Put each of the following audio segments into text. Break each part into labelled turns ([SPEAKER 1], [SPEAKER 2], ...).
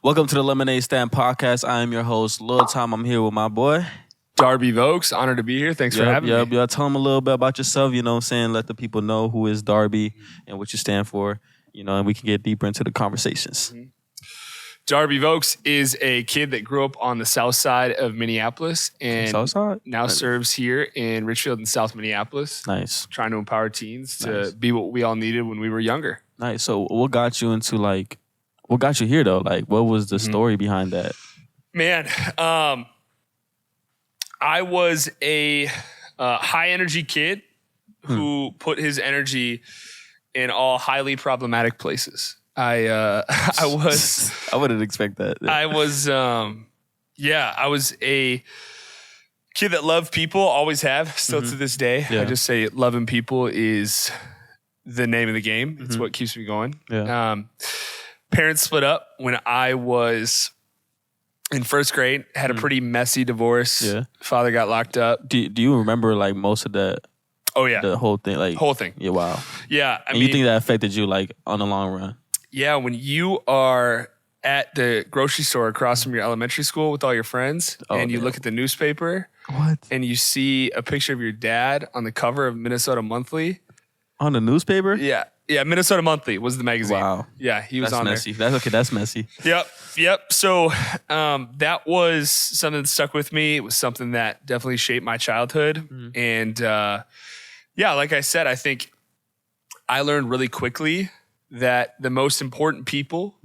[SPEAKER 1] Welcome to the Lemonade Stand podcast. I am your host, LilTime. I'm here with my boy,
[SPEAKER 2] Darby Voeks. Honored to be here. Thanks for having me.
[SPEAKER 1] Yeah, tell them a little bit about yourself, you know what I'm saying? Let the people know who is Darby and what you stand for, you know, and we can get deeper into the conversations.
[SPEAKER 2] Darby Voeks is a kid that grew up on the south side of Minneapolis and now serves here in Richfield and South Minneapolis.
[SPEAKER 1] Nice.
[SPEAKER 2] Trying to empower teens to be what we all needed when we were younger.
[SPEAKER 1] Nice. So what got you into what got you here though? Like, what was the story behind that?
[SPEAKER 2] Man, I was a high energy kid who put his energy in all highly problematic places. I
[SPEAKER 1] wouldn't expect that.
[SPEAKER 2] I was a kid that loved people, always have, still to this day.
[SPEAKER 1] Yeah.
[SPEAKER 2] I just say loving people is the name of the game. It's what keeps me going.
[SPEAKER 1] Yeah.
[SPEAKER 2] Parents split up when I was in first grade, had a pretty messy divorce.
[SPEAKER 1] Yeah.
[SPEAKER 2] Father got locked up.
[SPEAKER 1] Do you remember like most of that?
[SPEAKER 2] Oh yeah.
[SPEAKER 1] The whole thing, like
[SPEAKER 2] whole thing.
[SPEAKER 1] Yeah, wow.
[SPEAKER 2] Yeah.
[SPEAKER 1] I mean, you think that affected you like on the long run?
[SPEAKER 2] Yeah, when you are at the grocery store across from your elementary school with all your friends and you look at the newspaper and you see a picture of your dad on the cover of Minnesota Monthly.
[SPEAKER 1] On the newspaper?
[SPEAKER 2] Yeah. Yeah, Minnesota Monthly was the magazine.
[SPEAKER 1] Wow.
[SPEAKER 2] Yeah, he was on
[SPEAKER 1] messy.
[SPEAKER 2] there.
[SPEAKER 1] That's messy.
[SPEAKER 2] Yep. So that was something that stuck with me. It was something that definitely shaped my childhood. And like I said, I think I learned really quickly that the most important people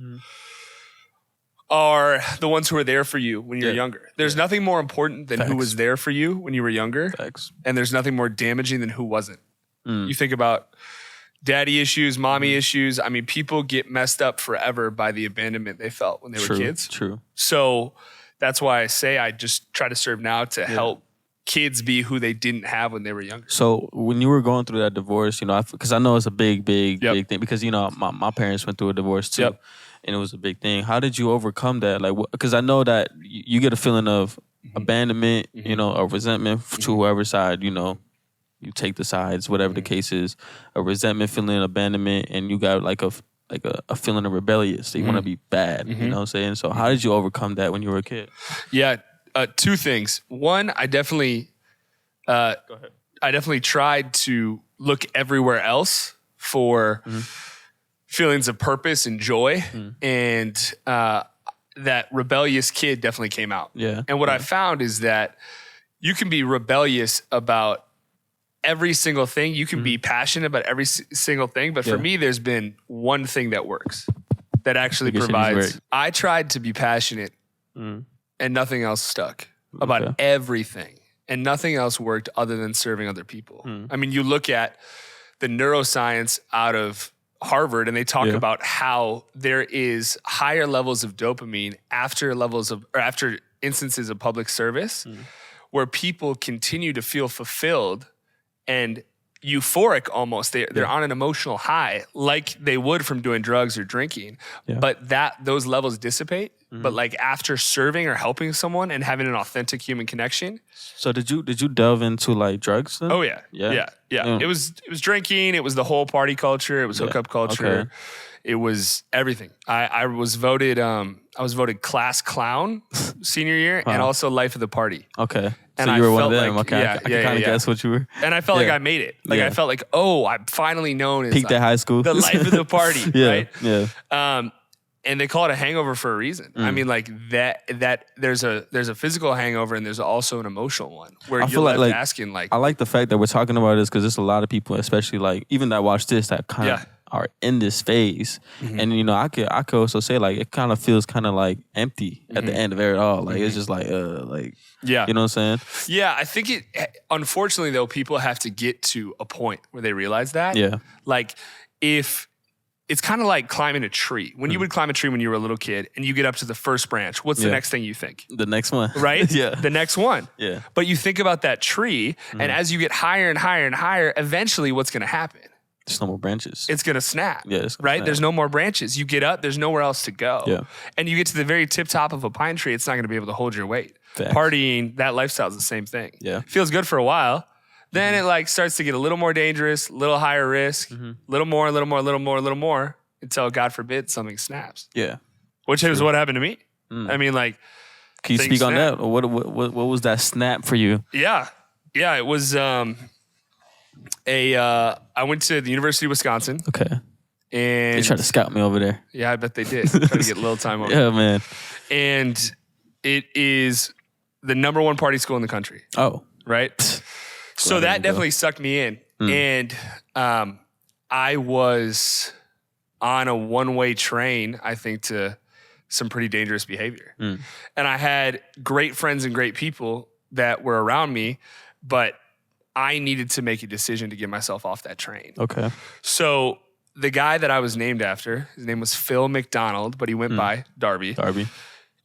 [SPEAKER 2] are the ones who are there for you when you're younger. There's nothing more important than who was there for you when you were younger.
[SPEAKER 1] Facts.
[SPEAKER 2] And there's nothing more damaging than who wasn't. You think about daddy issues, mommy issues. I mean, people get messed up forever by the abandonment they felt when they were kids.
[SPEAKER 1] True.
[SPEAKER 2] So that's why I say I just try to serve now to help kids be who they didn't have when they were younger.
[SPEAKER 1] So when you were going through that divorce, you know, because I know it's a big thing because, you know, my parents went through a divorce too and it was a big thing. How did you overcome that? Like, because I know that you get a feeling of abandonment, you know, of resentment to whoever side, you know, you take the sides, whatever the case is, a resentment feeling, abandonment, and you got like a feeling of rebellious. So you want to be bad, you know what I'm saying? So how did you overcome that when you were a kid?
[SPEAKER 2] Yeah. Two things. One, I definitely tried to look everywhere else for feelings of purpose and joy, and that rebellious kid definitely came out.
[SPEAKER 1] Yeah.
[SPEAKER 2] And what I found is that you can be rebellious about every single thing. You can be passionate about every single thing, but for me, there's been one thing that works, that actually provides. I tried to be passionate. And nothing else stuck about everything. And nothing else worked other than serving other people. I mean, you look at the neuroscience out of Harvard and they talk about how there is higher levels of dopamine after instances of public service where people continue to feel fulfilled and euphoric almost. They're on an emotional high like they would from doing drugs or drinking. But those levels dissipate. But like after serving or helping someone and having an authentic human connection.
[SPEAKER 1] So did you delve into like drugs then?
[SPEAKER 2] Oh yeah. It was drinking, it was the whole party culture, it was hookup culture.
[SPEAKER 1] Okay.
[SPEAKER 2] It was everything. I was voted class clown senior year and also life of the party.
[SPEAKER 1] Okay.
[SPEAKER 2] And
[SPEAKER 1] so you were one of
[SPEAKER 2] like,
[SPEAKER 1] them. Okay. I can kind of guess what you were.
[SPEAKER 2] And I felt like I made it. Like I felt like, I'm finally known as
[SPEAKER 1] peaked at high school.
[SPEAKER 2] The life of the party. Right?
[SPEAKER 1] Yeah.
[SPEAKER 2] And they call it a hangover for a reason. I mean, like that there's a physical hangover and there's also an emotional one where you're left asking like.
[SPEAKER 1] I like the fact that we're talking about this because there's a lot of people, especially like even that watch this, that kind of are in this phase. And you know, I could also say like it kind of feels kind of like empty at the end of it all. Like it's just like you know what I'm saying?
[SPEAKER 2] Yeah, I think unfortunately though, people have to get to a point where they realize that.
[SPEAKER 1] Yeah.
[SPEAKER 2] Like if it's kind of like climbing a tree. When you would climb a tree when you were a little kid and you get up to the first branch, what's the next thing you think?
[SPEAKER 1] The next one.
[SPEAKER 2] Right?
[SPEAKER 1] Yeah.
[SPEAKER 2] The next one.
[SPEAKER 1] Yeah.
[SPEAKER 2] But you think about that tree and as you get higher and higher and higher, eventually what's going to happen?
[SPEAKER 1] There's no more branches.
[SPEAKER 2] It's going to snap.
[SPEAKER 1] Yeah,
[SPEAKER 2] right?
[SPEAKER 1] Snap.
[SPEAKER 2] There's no more branches. You get up, there's nowhere else to go.
[SPEAKER 1] Yeah.
[SPEAKER 2] And you get to the very tip top of a pine tree, it's not going to be able to hold your weight.
[SPEAKER 1] Facts.
[SPEAKER 2] Partying, that lifestyle is the same thing.
[SPEAKER 1] Yeah.
[SPEAKER 2] Feels good for a while. Then it like starts to get a little more dangerous, a little higher risk, little more, until God forbid something snaps.
[SPEAKER 1] Yeah.
[SPEAKER 2] which is what happened to me. I mean, like,
[SPEAKER 1] can you speak on that? Or what was that snap for you?
[SPEAKER 2] Yeah, it was I went to the University of Wisconsin.
[SPEAKER 1] Okay.
[SPEAKER 2] And
[SPEAKER 1] they tried to scout me over there.
[SPEAKER 2] Yeah, I bet they did. Try to get LilTime over
[SPEAKER 1] there. Yeah, man.
[SPEAKER 2] And it is the #1 party school in the country.
[SPEAKER 1] Oh.
[SPEAKER 2] Right? So that definitely sucked me in. And I was on a one-way train, I think, to some pretty dangerous behavior. And I had great friends and great people that were around me, but I needed to make a decision to get myself off that train.
[SPEAKER 1] Okay.
[SPEAKER 2] So the guy that I was named after, his name was Phil McDonald, but he went by Darby.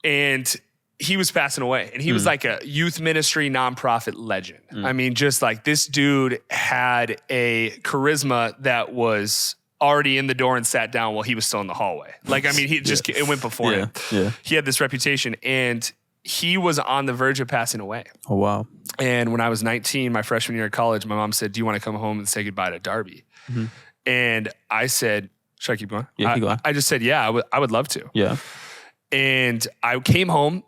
[SPEAKER 2] And he was passing away. And he was like a youth ministry nonprofit legend. I mean, just like this dude had a charisma that was already in the door and sat down while he was still in the hallway. Like, I mean, he just, it went before him.
[SPEAKER 1] Yeah.
[SPEAKER 2] He had this reputation, and he was on the verge of passing away.
[SPEAKER 1] Oh, wow.
[SPEAKER 2] And when I was 19, my freshman year of college, my mom said, do you want to come home and say goodbye to Darby? And I said, should I keep going?
[SPEAKER 1] Yeah, keep going.
[SPEAKER 2] I just said, yeah, I would love to.
[SPEAKER 1] Yeah.
[SPEAKER 2] And I came home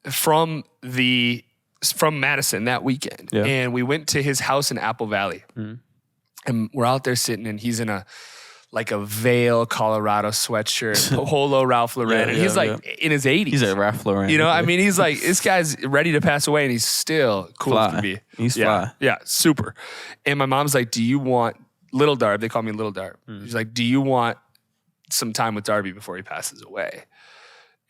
[SPEAKER 2] from Madison that weekend. Yeah. And we went to his house in Apple Valley. And we're out there sitting, and he's in a Vail, Colorado sweatshirt, Polo Ralph Lauren. And he's in his 80s.
[SPEAKER 1] He's a Ralph Lauren.
[SPEAKER 2] You know, I mean, he's like, this guy's ready to pass away, and he's still cool as can be.
[SPEAKER 1] He's fly.
[SPEAKER 2] Yeah, super. And my mom's like, do you want Little Darb? They call me Little Darb. She's like, do you want some time with Darby before he passes away?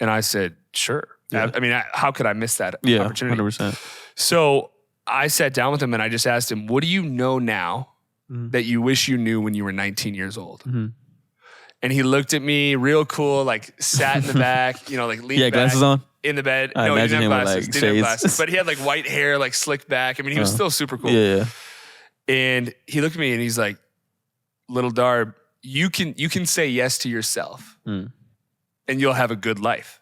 [SPEAKER 2] And I said, sure. Yeah. I mean, how could I miss that opportunity?
[SPEAKER 1] 100%.
[SPEAKER 2] So I sat down with him, and I just asked him, what do you know now that you wish you knew when you were 19 years old? And he looked at me real cool, like sat in the back, you know, like leaned back.
[SPEAKER 1] Glasses on?
[SPEAKER 2] In the bed.
[SPEAKER 1] I
[SPEAKER 2] no, he didn't have glasses.
[SPEAKER 1] Like
[SPEAKER 2] didn't have glasses. But he had like white hair, like slicked back. I mean, he was still super cool.
[SPEAKER 1] Yeah.
[SPEAKER 2] And he looked at me and he's like, Little Darb, you can say yes to yourself and you'll have a good life.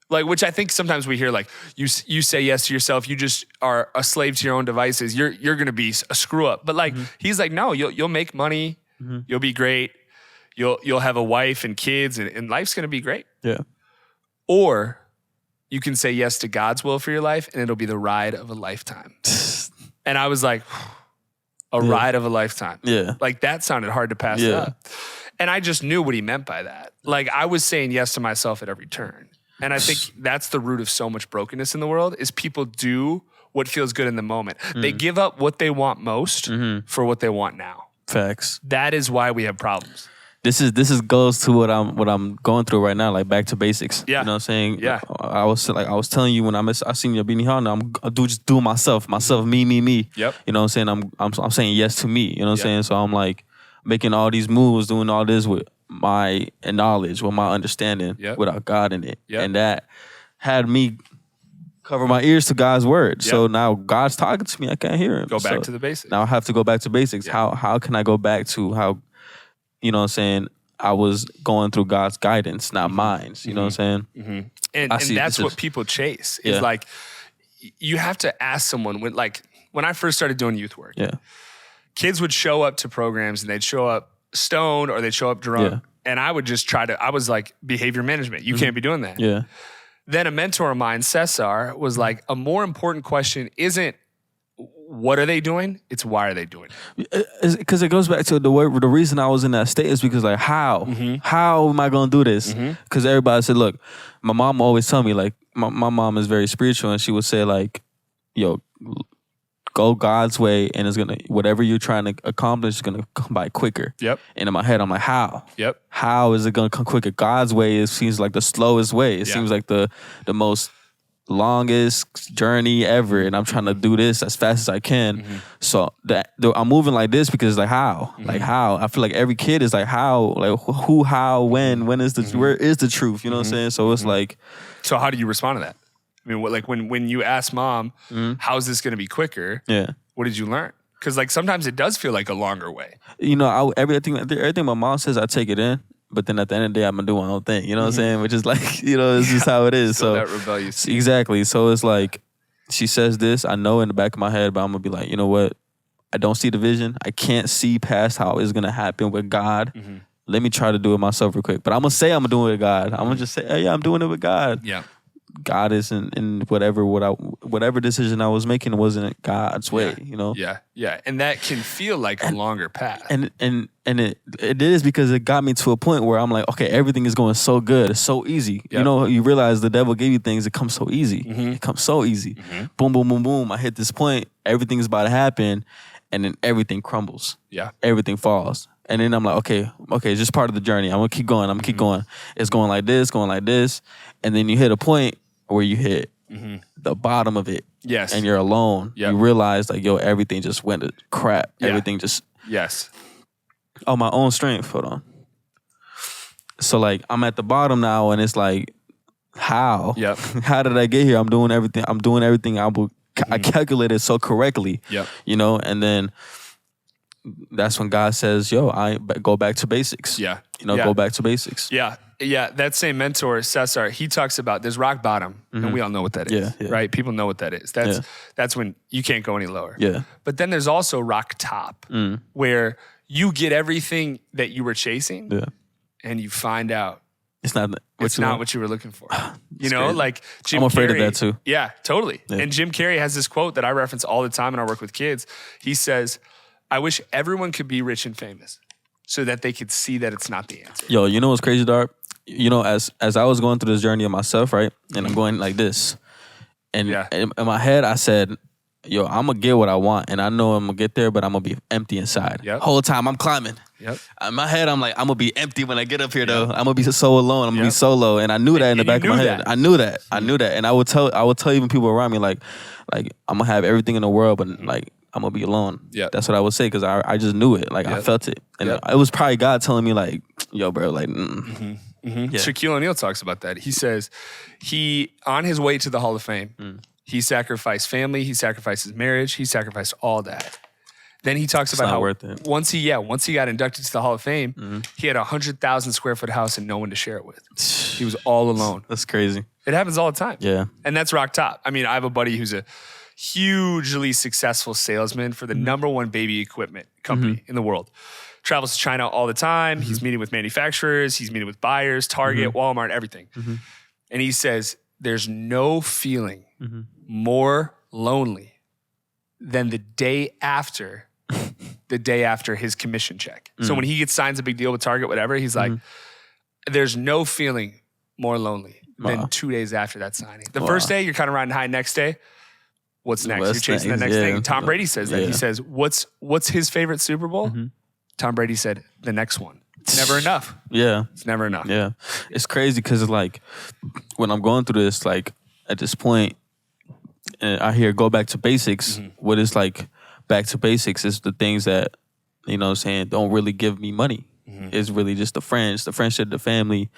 [SPEAKER 2] Like, which I think sometimes we hear, like, you say yes to yourself, you just are a slave to your own devices. You're going to be a screw up. But like, he's like, no, you'll make money. You'll be great. You'll have a wife and kids, and life's going to be great.
[SPEAKER 1] Yeah.
[SPEAKER 2] Or you can say yes to God's will for your life, and it'll be the ride of a lifetime. And I was like, a ride of a lifetime.
[SPEAKER 1] Yeah.
[SPEAKER 2] Like, that sounded hard to pass up. And I just knew what he meant by that. Like, I was saying yes to myself at every turn. And I think that's the root of so much brokenness in the world, is people do what feels good in the moment. They give up what they want most for what they want now.
[SPEAKER 1] Facts.
[SPEAKER 2] That is why we have problems.
[SPEAKER 1] This is goes to what I'm going through right now, like back to basics.
[SPEAKER 2] Yeah.
[SPEAKER 1] You know what I'm saying?
[SPEAKER 2] Yeah.
[SPEAKER 1] I was telling you when I seen your Beanie Hall, I'm just doing myself, me.
[SPEAKER 2] Yep.
[SPEAKER 1] You know what I'm saying? I'm saying yes to me. You know what I'm saying? So I'm like making all these moves, doing all this with my knowledge, with my understanding, without God in it. And that had me cover my ears to God's word. So now God's talking to me. I can't hear him.
[SPEAKER 2] Go back to the basics.
[SPEAKER 1] Now I have to go back to basics. How can I go back to how, you know what I'm saying, I was going through God's guidance, not mine. You know what I'm saying?
[SPEAKER 2] And that's what people chase. Is like, you have to ask someone, when I first started doing youth work, kids would show up to programs and they'd show up stoned or they'd show up drunk. And I would just I was like, behavior management. You can't be doing that.
[SPEAKER 1] Yeah.
[SPEAKER 2] Then a mentor of mine, Cesar, was like, a more important question isn't what are they doing? It's why are they doing it?
[SPEAKER 1] Because it goes back to the reason I was in that state is because, like, how am I going to do this? Because everybody said, look, my mom always tell me, like, my mom is very spiritual, and she would say, like, yo, go God's way, and it's gonna, whatever you're trying to accomplish is gonna come by quicker.
[SPEAKER 2] Yep.
[SPEAKER 1] And in my head, I'm like, how?
[SPEAKER 2] Yep.
[SPEAKER 1] How is it gonna come quicker? God's way seems like the slowest way. It seems like the most longest journey ever, and I'm trying to do this as fast as I can. So I'm moving like this because, like, how? Like, how? I feel like every kid is like, how? Like, who, how, when is the, where is the truth? You know what I'm saying? So it's like.
[SPEAKER 2] So how do you respond to that? I mean, when you ask mom, how's this going to be quicker?
[SPEAKER 1] Yeah.
[SPEAKER 2] What did you learn? Because, like, sometimes it does feel like a longer way.
[SPEAKER 1] You know, everything my mom says, I take it in. But then at the end of the day, I'm going to do my own thing. You know what I'm saying? Which is like, you know, it's just how it is.
[SPEAKER 2] So that rebellious.
[SPEAKER 1] Exactly. So it's like, she says this, I know in the back of my head, but I'm going to be like, you know what? I don't see the vision. I can't see past how it's going to happen with God. let me try to do it myself real quick. But I'm gonna say I'm doing it with God. I'm gonna just say, hey, yeah, I'm doing it with God.
[SPEAKER 2] Yeah.
[SPEAKER 1] God is in whatever decision I was making wasn't God's way, you know?
[SPEAKER 2] Yeah, yeah. And that can feel like a longer path.
[SPEAKER 1] And it is because it got me to a point where I'm like, okay, everything is going so good. It's so easy. Yep. You know, you realize the devil gave you things, it comes so easy. It comes so easy. Boom, boom, boom, boom. I hit this point, everything's about to happen, and then everything crumbles.
[SPEAKER 2] Yeah.
[SPEAKER 1] Everything falls. And then I'm like, okay, it's just part of the journey. I'm gonna keep going. I'm gonna keep going. It's going like this. And then you hit a point where you hit the bottom of it.
[SPEAKER 2] Yes.
[SPEAKER 1] And you're alone. Yep. You realize like, yo, everything just went to crap. Yeah. Everything just.
[SPEAKER 2] Yes.
[SPEAKER 1] Oh, my own strength. Hold on. So like, I'm at the bottom now and it's like, how?
[SPEAKER 2] Yep.
[SPEAKER 1] How did I get here? I'm doing everything. I calculated so correctly.
[SPEAKER 2] Yep.
[SPEAKER 1] You know, and then that's when God says, yo, I go back to basics.
[SPEAKER 2] Yeah.
[SPEAKER 1] You know, go back to basics.
[SPEAKER 2] Yeah. Yeah. That same mentor, Cesar, he talks about there's rock bottom, and we all know what that is. Yeah. Right? People know what that is. That's when you can't go any lower.
[SPEAKER 1] Yeah.
[SPEAKER 2] But then there's also rock top, where you get everything that you were chasing, and you find out
[SPEAKER 1] it's not
[SPEAKER 2] what you were looking for. You know,
[SPEAKER 1] crazy.
[SPEAKER 2] Like Jim
[SPEAKER 1] I'm afraid
[SPEAKER 2] Carrey,
[SPEAKER 1] of that too.
[SPEAKER 2] Yeah, totally. Yeah. And Jim Carrey has this quote that I reference all the time when I work with kids. He says, I wish everyone could be rich and famous so that they could see that it's not the answer.
[SPEAKER 1] Yo, you know what's crazy, Darb? You know, as I was going through this journey of myself, right? And I'm going like this. And in my head, I said, yo, I'm going to get what I want. And I know I'm going to get there, but I'm going to be empty inside.
[SPEAKER 2] Yep.
[SPEAKER 1] Whole time I'm climbing.
[SPEAKER 2] Yep.
[SPEAKER 1] In my head, I'm like, I'm going to be empty when I get up here, though. I'm going to be so alone. I'm going to be solo. And I knew that in the back of my head. I knew that. And I would tell even people around me, like I'm going to have everything in the world, but like, I'm going to be alone.
[SPEAKER 2] Yeah.
[SPEAKER 1] That's what I would say because I just knew it. Like, I felt it. And it was probably God telling me, like, yo, bro, like, Yeah.
[SPEAKER 2] Shaquille O'Neal talks about that. He says on his way to the Hall of Fame, he sacrificed family, he sacrificed his marriage, he sacrificed all that. Then he talks about how once he got inducted to the Hall of Fame, he had a 100,000 square foot house and no one to share it with. He was all alone.
[SPEAKER 1] That's crazy.
[SPEAKER 2] It happens all the time.
[SPEAKER 1] Yeah.
[SPEAKER 2] And that's rock top. I mean, I have a buddy who's a hugely successful salesman for the number one baby equipment company in the world. Travels to China all the time. He's meeting with manufacturers. He's meeting with buyers, Target, Walmart, everything. And he says, there's no feeling more lonely than the day after his commission check. So when he signs a big deal with Target, whatever, he's like, there's no feeling more lonely than 2 days after that signing. The first day, you're kind of riding high. Next day, what's next? You're chasing the next thing. Tom Brady says that. He says, what's his favorite Super Bowl? Tom Brady said, the next one. It's never enough.
[SPEAKER 1] Yeah.
[SPEAKER 2] It's never enough.
[SPEAKER 1] Yeah. It's crazy because like when I'm going through this, like at this point, I hear go back to basics. What is like back to basics is the things that, you know what I'm saying, don't really give me money. It's really just the friends, the friendship, the family,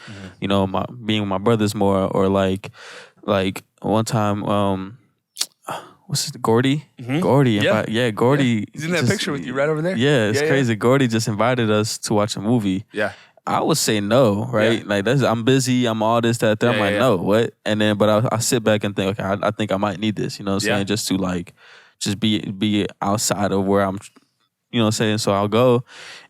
[SPEAKER 1] you know, being with my brothers more or like one time, what's it, Gordy? Gordy.
[SPEAKER 2] Yeah.
[SPEAKER 1] Gordy.
[SPEAKER 2] Yeah. He's in that picture with you right over there.
[SPEAKER 1] Yeah, it's crazy. Gordy just invited us to watch a movie.
[SPEAKER 2] Yeah.
[SPEAKER 1] I would say no, right? Like I'm busy, I'm all this, that, that. I'm like, no, what? And then, but I sit back and think, okay, I think I might need this, you know what I'm saying? Just to like, just be outside of where I'm, you know what I'm saying? So I'll go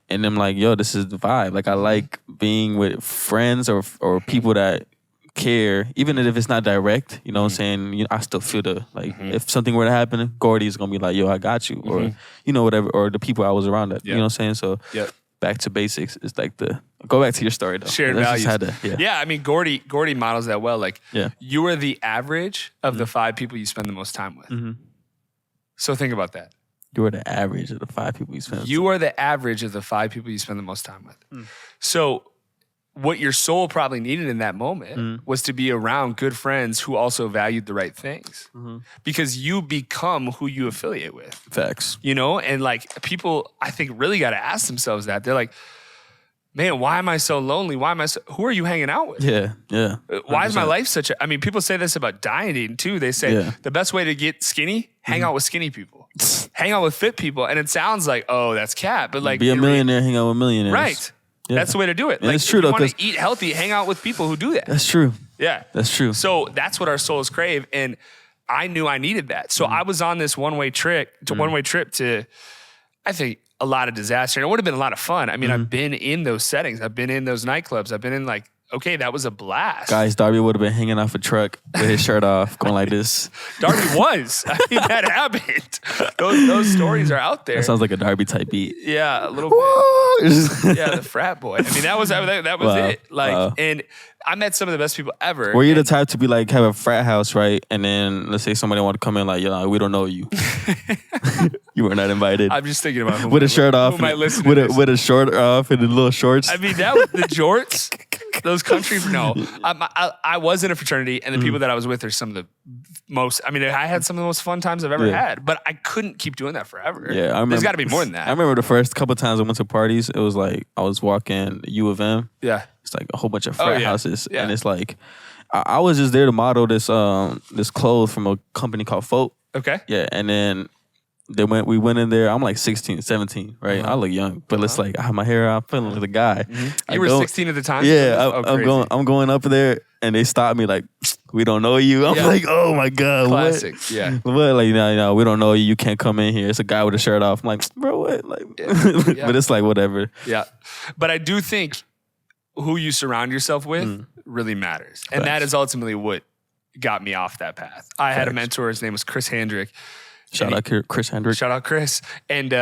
[SPEAKER 1] and I'm like, yo, this is the vibe. Like I like being with friends or people that care, even if it's not direct, you know what I'm saying? You know, I still feel if something were to happen, Gordy's gonna be like, yo, I got you. Or, you know, whatever, or the people I was around that, you know what I'm saying? So back to basics is like go back to your story though.
[SPEAKER 2] Shared values. I mean, Gordy models that well. Like you are the average of the 5 people you spend the most time with. So think about that.
[SPEAKER 1] You are the average of the 5 people you spend.
[SPEAKER 2] You are the average of the 5 people you spend the most time with. So what your soul probably needed in that moment was to be around good friends who also valued the right things. Because you become who you affiliate with.
[SPEAKER 1] Facts.
[SPEAKER 2] You know, and like people, I think, really got to ask themselves that. They're like, man, why am I so lonely? Who are you hanging out with?
[SPEAKER 1] Yeah.
[SPEAKER 2] 100%. Why is my life such a, I mean, people say this about dieting too. They say the best way to get skinny, hang out with skinny people. Hang out with fit people. And it sounds like, oh, that's cat. But like,
[SPEAKER 1] be a millionaire, hang out with millionaires.
[SPEAKER 2] Right. Yeah. That's the way to do it.
[SPEAKER 1] And it's true,
[SPEAKER 2] if you
[SPEAKER 1] though,
[SPEAKER 2] want to eat healthy, hang out with people who do that.
[SPEAKER 1] That's true.
[SPEAKER 2] Yeah.
[SPEAKER 1] That's true.
[SPEAKER 2] So that's what our souls crave. And I knew I needed that. So I was on this one-way trip to I think a lot of disaster. And it would have been a lot of fun. I mean, I've been in those settings. I've been in those nightclubs. I've been in like, okay, that was a blast.
[SPEAKER 1] Guys, Darby would have been hanging off a truck with his shirt off, going like this.
[SPEAKER 2] Darby was. I mean, that happened. Those stories are out there.
[SPEAKER 1] That sounds like a Darby type beat.
[SPEAKER 2] Yeah, a little bit. Yeah, the frat boy. I mean, that was it. Like, and I met some of the best people ever.
[SPEAKER 1] Were you the type to be like, have a frat house, right? And then let's say somebody want to come in like, yo, we don't know you. You were not invited.
[SPEAKER 2] I'm just thinking about
[SPEAKER 1] with a shirt off,
[SPEAKER 2] who might listen
[SPEAKER 1] with a short off and the little shorts.
[SPEAKER 2] I mean, that was the jorts. Those country, no. I was in a fraternity, and the people that I was with are some of the most. I mean, I had some of the most fun times I've ever had, but I couldn't keep doing that forever.
[SPEAKER 1] Yeah, I remember,
[SPEAKER 2] there's got to be more than that.
[SPEAKER 1] I remember the first couple of times I went to parties. It was like I was walking U of M.
[SPEAKER 2] Yeah,
[SPEAKER 1] it's like a whole bunch of frat houses, and it's like I was just there to model this clothes from a company called Folk.
[SPEAKER 2] Okay.
[SPEAKER 1] Yeah, and then we went in there. I'm like 16, 17, right? I look young, but it's like I have my hair out, feeling like a guy.
[SPEAKER 2] You were 16 at the time?
[SPEAKER 1] Yeah, I'm going up there, and they stopped me like, we don't know you. I'm like, oh my God.
[SPEAKER 2] Classic.
[SPEAKER 1] What?
[SPEAKER 2] Yeah.
[SPEAKER 1] What? Like, no, we don't know you. You can't come in here. It's a guy with a shirt off. I'm like, bro, what? Like, but it's like, whatever.
[SPEAKER 2] Yeah. But I do think who you surround yourself with really matters. And that is ultimately what got me off that path. I had a mentor. His name was Chris Hendrick.
[SPEAKER 1] Shout out Chris Hendrick.
[SPEAKER 2] Shout out Chris. And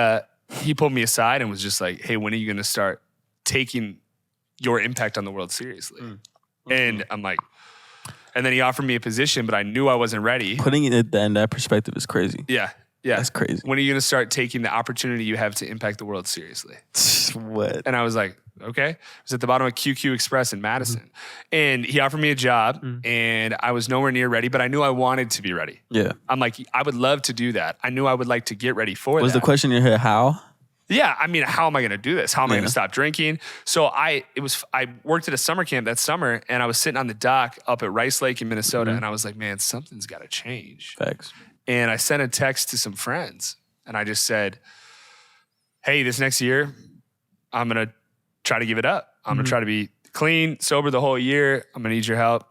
[SPEAKER 2] he pulled me aside and was just like, hey, when are you going to start taking your impact on the world seriously? And I'm like, and then he offered me a position, but I knew I wasn't ready.
[SPEAKER 1] Putting it in that perspective is crazy.
[SPEAKER 2] Yeah. Yeah.
[SPEAKER 1] That's crazy.
[SPEAKER 2] When are you going to start taking the opportunity you have to impact the world seriously?
[SPEAKER 1] What?
[SPEAKER 2] And I was like, okay. I was at the bottom of QQ Express in Madison. And he offered me a job and I was nowhere near ready, but I knew I wanted to be ready.
[SPEAKER 1] Yeah.
[SPEAKER 2] I'm like, I would love to do that. I knew I would like to get ready for that.
[SPEAKER 1] Was the question in your head, how?
[SPEAKER 2] Yeah, I mean, how am I going to do this? How am I going to stop drinking? So I worked at a summer camp that summer, and I was sitting on the dock up at Rice Lake in Minnesota, and I was like, man, something's got to change.
[SPEAKER 1] Facts.
[SPEAKER 2] And I sent a text to some friends, and I just said, hey, this next year, I'm going to try to give it up. I'm going to try to be clean, sober the whole year. I'm going to need your help.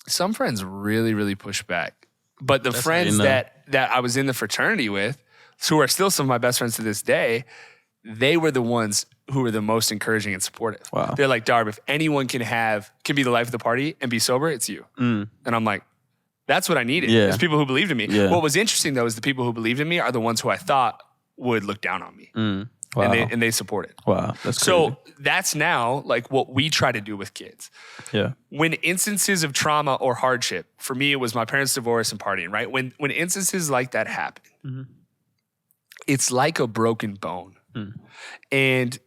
[SPEAKER 2] Some friends really, really pushed back. But the friends that I was in the fraternity with, who are still some of my best friends to this day, they were the ones who were the most encouraging and supportive.
[SPEAKER 1] Wow.
[SPEAKER 2] They're like, Darb, if anyone can be the life of the party and be sober, it's you. And I'm like, that's what I needed.
[SPEAKER 1] Yeah.
[SPEAKER 2] There's people who believed in me.
[SPEAKER 1] Yeah.
[SPEAKER 2] What was interesting though is the people who believed in me are the ones who I thought would look down on me.
[SPEAKER 1] Wow.
[SPEAKER 2] And they supported.
[SPEAKER 1] Wow. That's crazy.
[SPEAKER 2] So that's now like what we try to do with kids.
[SPEAKER 1] Yeah.
[SPEAKER 2] When instances of trauma or hardship, for me, it was my parents' divorce and partying, right? When instances like that happen, it's like a broken bone. And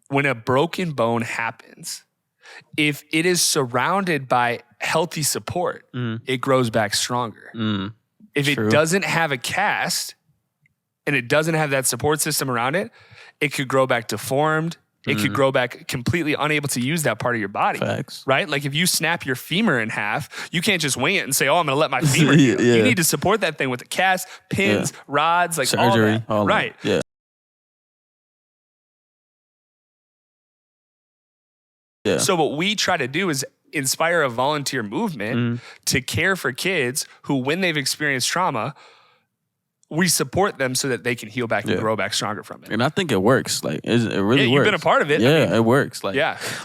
[SPEAKER 2] when a broken bone happens, if it is surrounded by healthy support, it grows back stronger. If it doesn't have a cast and it doesn't have that support system around it, it could grow back deformed. It could grow back completely unable to use that part of your body.
[SPEAKER 1] Facts.
[SPEAKER 2] Right? Like if you snap your femur in half, you can't just wing it and say, oh, I'm going to let my femur heal.
[SPEAKER 1] Yeah.
[SPEAKER 2] You need to support that thing with a cast, pins, rods, like
[SPEAKER 1] surgery,
[SPEAKER 2] all that. Right.
[SPEAKER 1] Yeah. Yeah.
[SPEAKER 2] So what we try to do is inspire a volunteer movement to care for kids who, when they've experienced trauma, we support them so that they can heal back and grow back stronger from it.
[SPEAKER 1] And I think it works. Like, it really works.
[SPEAKER 2] You've been a part of it.
[SPEAKER 1] Yeah, I mean, it works. Like,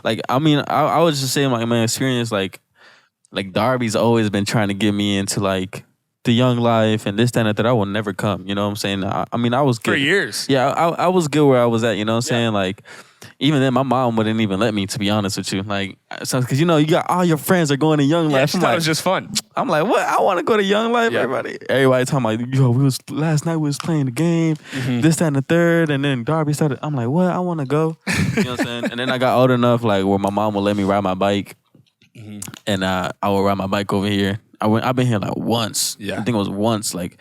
[SPEAKER 1] like I mean, I was just saying, like, my experience, like Darby's always been trying to get me into, like, the young life and this, that, and that I will never come. You know what I'm saying? I mean, I was good.
[SPEAKER 2] For years.
[SPEAKER 1] Yeah, I was good where I was at. You know what I'm saying? Like, even then, my mom wouldn't even let me, to be honest with you. Like, because, you know, you got all your friends are going to Young Life.
[SPEAKER 2] She thought it was just fun.
[SPEAKER 1] I'm like, what? I want to go to Young Life, everybody talking about, yo, last night we was playing the game, this, that, and the third, and then Darby started. I'm like, what? I want to go. You know what I'm saying? And then I got old enough, like, where my mom would let me ride my bike, and I would ride my bike over here. I've been here like once. I think it was once. Like,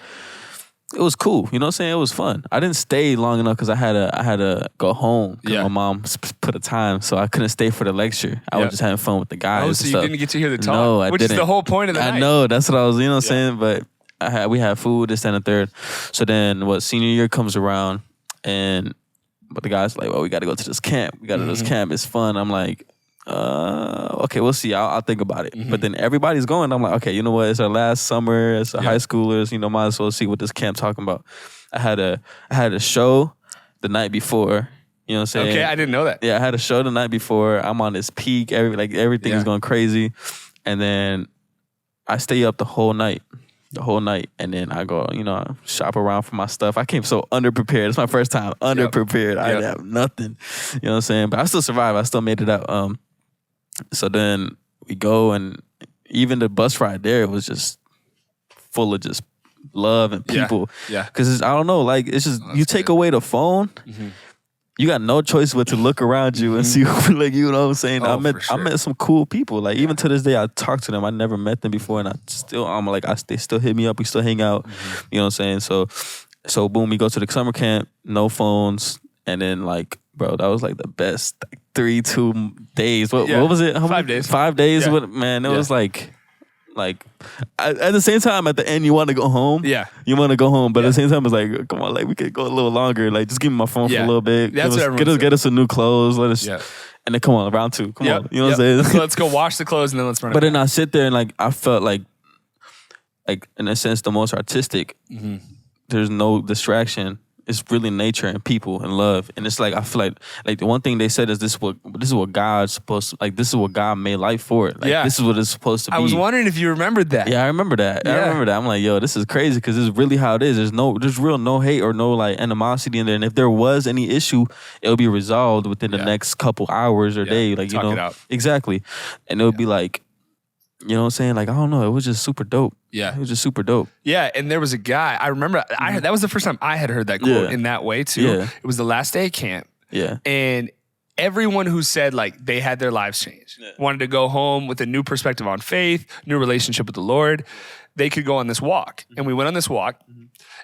[SPEAKER 1] it was cool. You know what I'm saying? It was fun. I didn't stay long enough because I had to go home. My mom put a time, so I couldn't stay for the lecture. I was just having fun with the guys.
[SPEAKER 2] Oh, so you didn't get to hear the talk?
[SPEAKER 1] No, I
[SPEAKER 2] Which
[SPEAKER 1] didn't.
[SPEAKER 2] is the whole point of the night.
[SPEAKER 1] I know. That's what I was, you know what I'm saying? But we had food, this, that, and the third. So then senior year comes around, but the guys like, well, we got to go to this camp. We got to this camp. It's fun. I'm like, okay, we'll see. I'll think about it. But then everybody's going. I'm like, okay, you know what? It's our last summer. It's high schoolers. You know, might as well see what this camp talking about. I had a show the night before. You know what I'm saying?
[SPEAKER 2] Okay, I didn't know that.
[SPEAKER 1] Yeah, I had a show the night before. I'm on this peak. Everything is going crazy. And then I stay up the whole night. And then I go, shop around for my stuff. I came so underprepared. It's my first time underprepared. I didn't have nothing. You know what I'm saying? But I still survived. I still made it out. So then we go, and even the bus ride there, it was just full of just love and people.
[SPEAKER 2] Yeah.
[SPEAKER 1] Because I don't know, like, it's just, you take away the phone, you got no choice but to look around you and see, like, you know what I'm saying? I met some cool people. Like, even to this day, I talk to them. I never met them before, and they still hit me up. We still hang out. You know what I'm saying? So boom, we go to the summer camp, no phones, and then, like, bro, that was like the best 2 days. What was it?
[SPEAKER 2] 5 days.
[SPEAKER 1] 5 days. Yeah. Man, it was like at the same time, at the end, you want to go home.
[SPEAKER 2] Yeah.
[SPEAKER 1] You want to go home, but at the same time, it's like, come on, like, we could go a little longer. Like, just give me my phone for a little bit.
[SPEAKER 2] That's
[SPEAKER 1] get us some new clothes. Let us, and then come on, round 2. Come on. You know what I'm saying?
[SPEAKER 2] So let's go wash the clothes and then let's run it.
[SPEAKER 1] But then I sit there and, like, I felt like in a sense, the most artistic. There's no distraction. It's really nature and people and love. And it's like, I feel like the one thing they said is this is what God's supposed to, like, this is what God made life for. Like, this is what it's supposed to be.
[SPEAKER 2] I was wondering if you remembered that.
[SPEAKER 1] Yeah, I remember that. I'm like, yo, this is crazy, because this is really how it is. There's real no hate or no, like, animosity in there. And if there was any issue, it'll be resolved within the next couple hours or day. Like,
[SPEAKER 2] Talk it out.
[SPEAKER 1] Exactly. And it'll be like, you know what I'm saying? Like, I don't know. It was just super dope.
[SPEAKER 2] Yeah.
[SPEAKER 1] It was just super dope.
[SPEAKER 2] Yeah, and there was a guy, I remember, that was the first time I had heard that quote in that way too.
[SPEAKER 1] Yeah.
[SPEAKER 2] It was the last day of camp.
[SPEAKER 1] Yeah.
[SPEAKER 2] And everyone who said, like, they had their lives changed, wanted to go home with a new perspective on faith, new relationship with the Lord, they could go on this walk. And we went on this walk,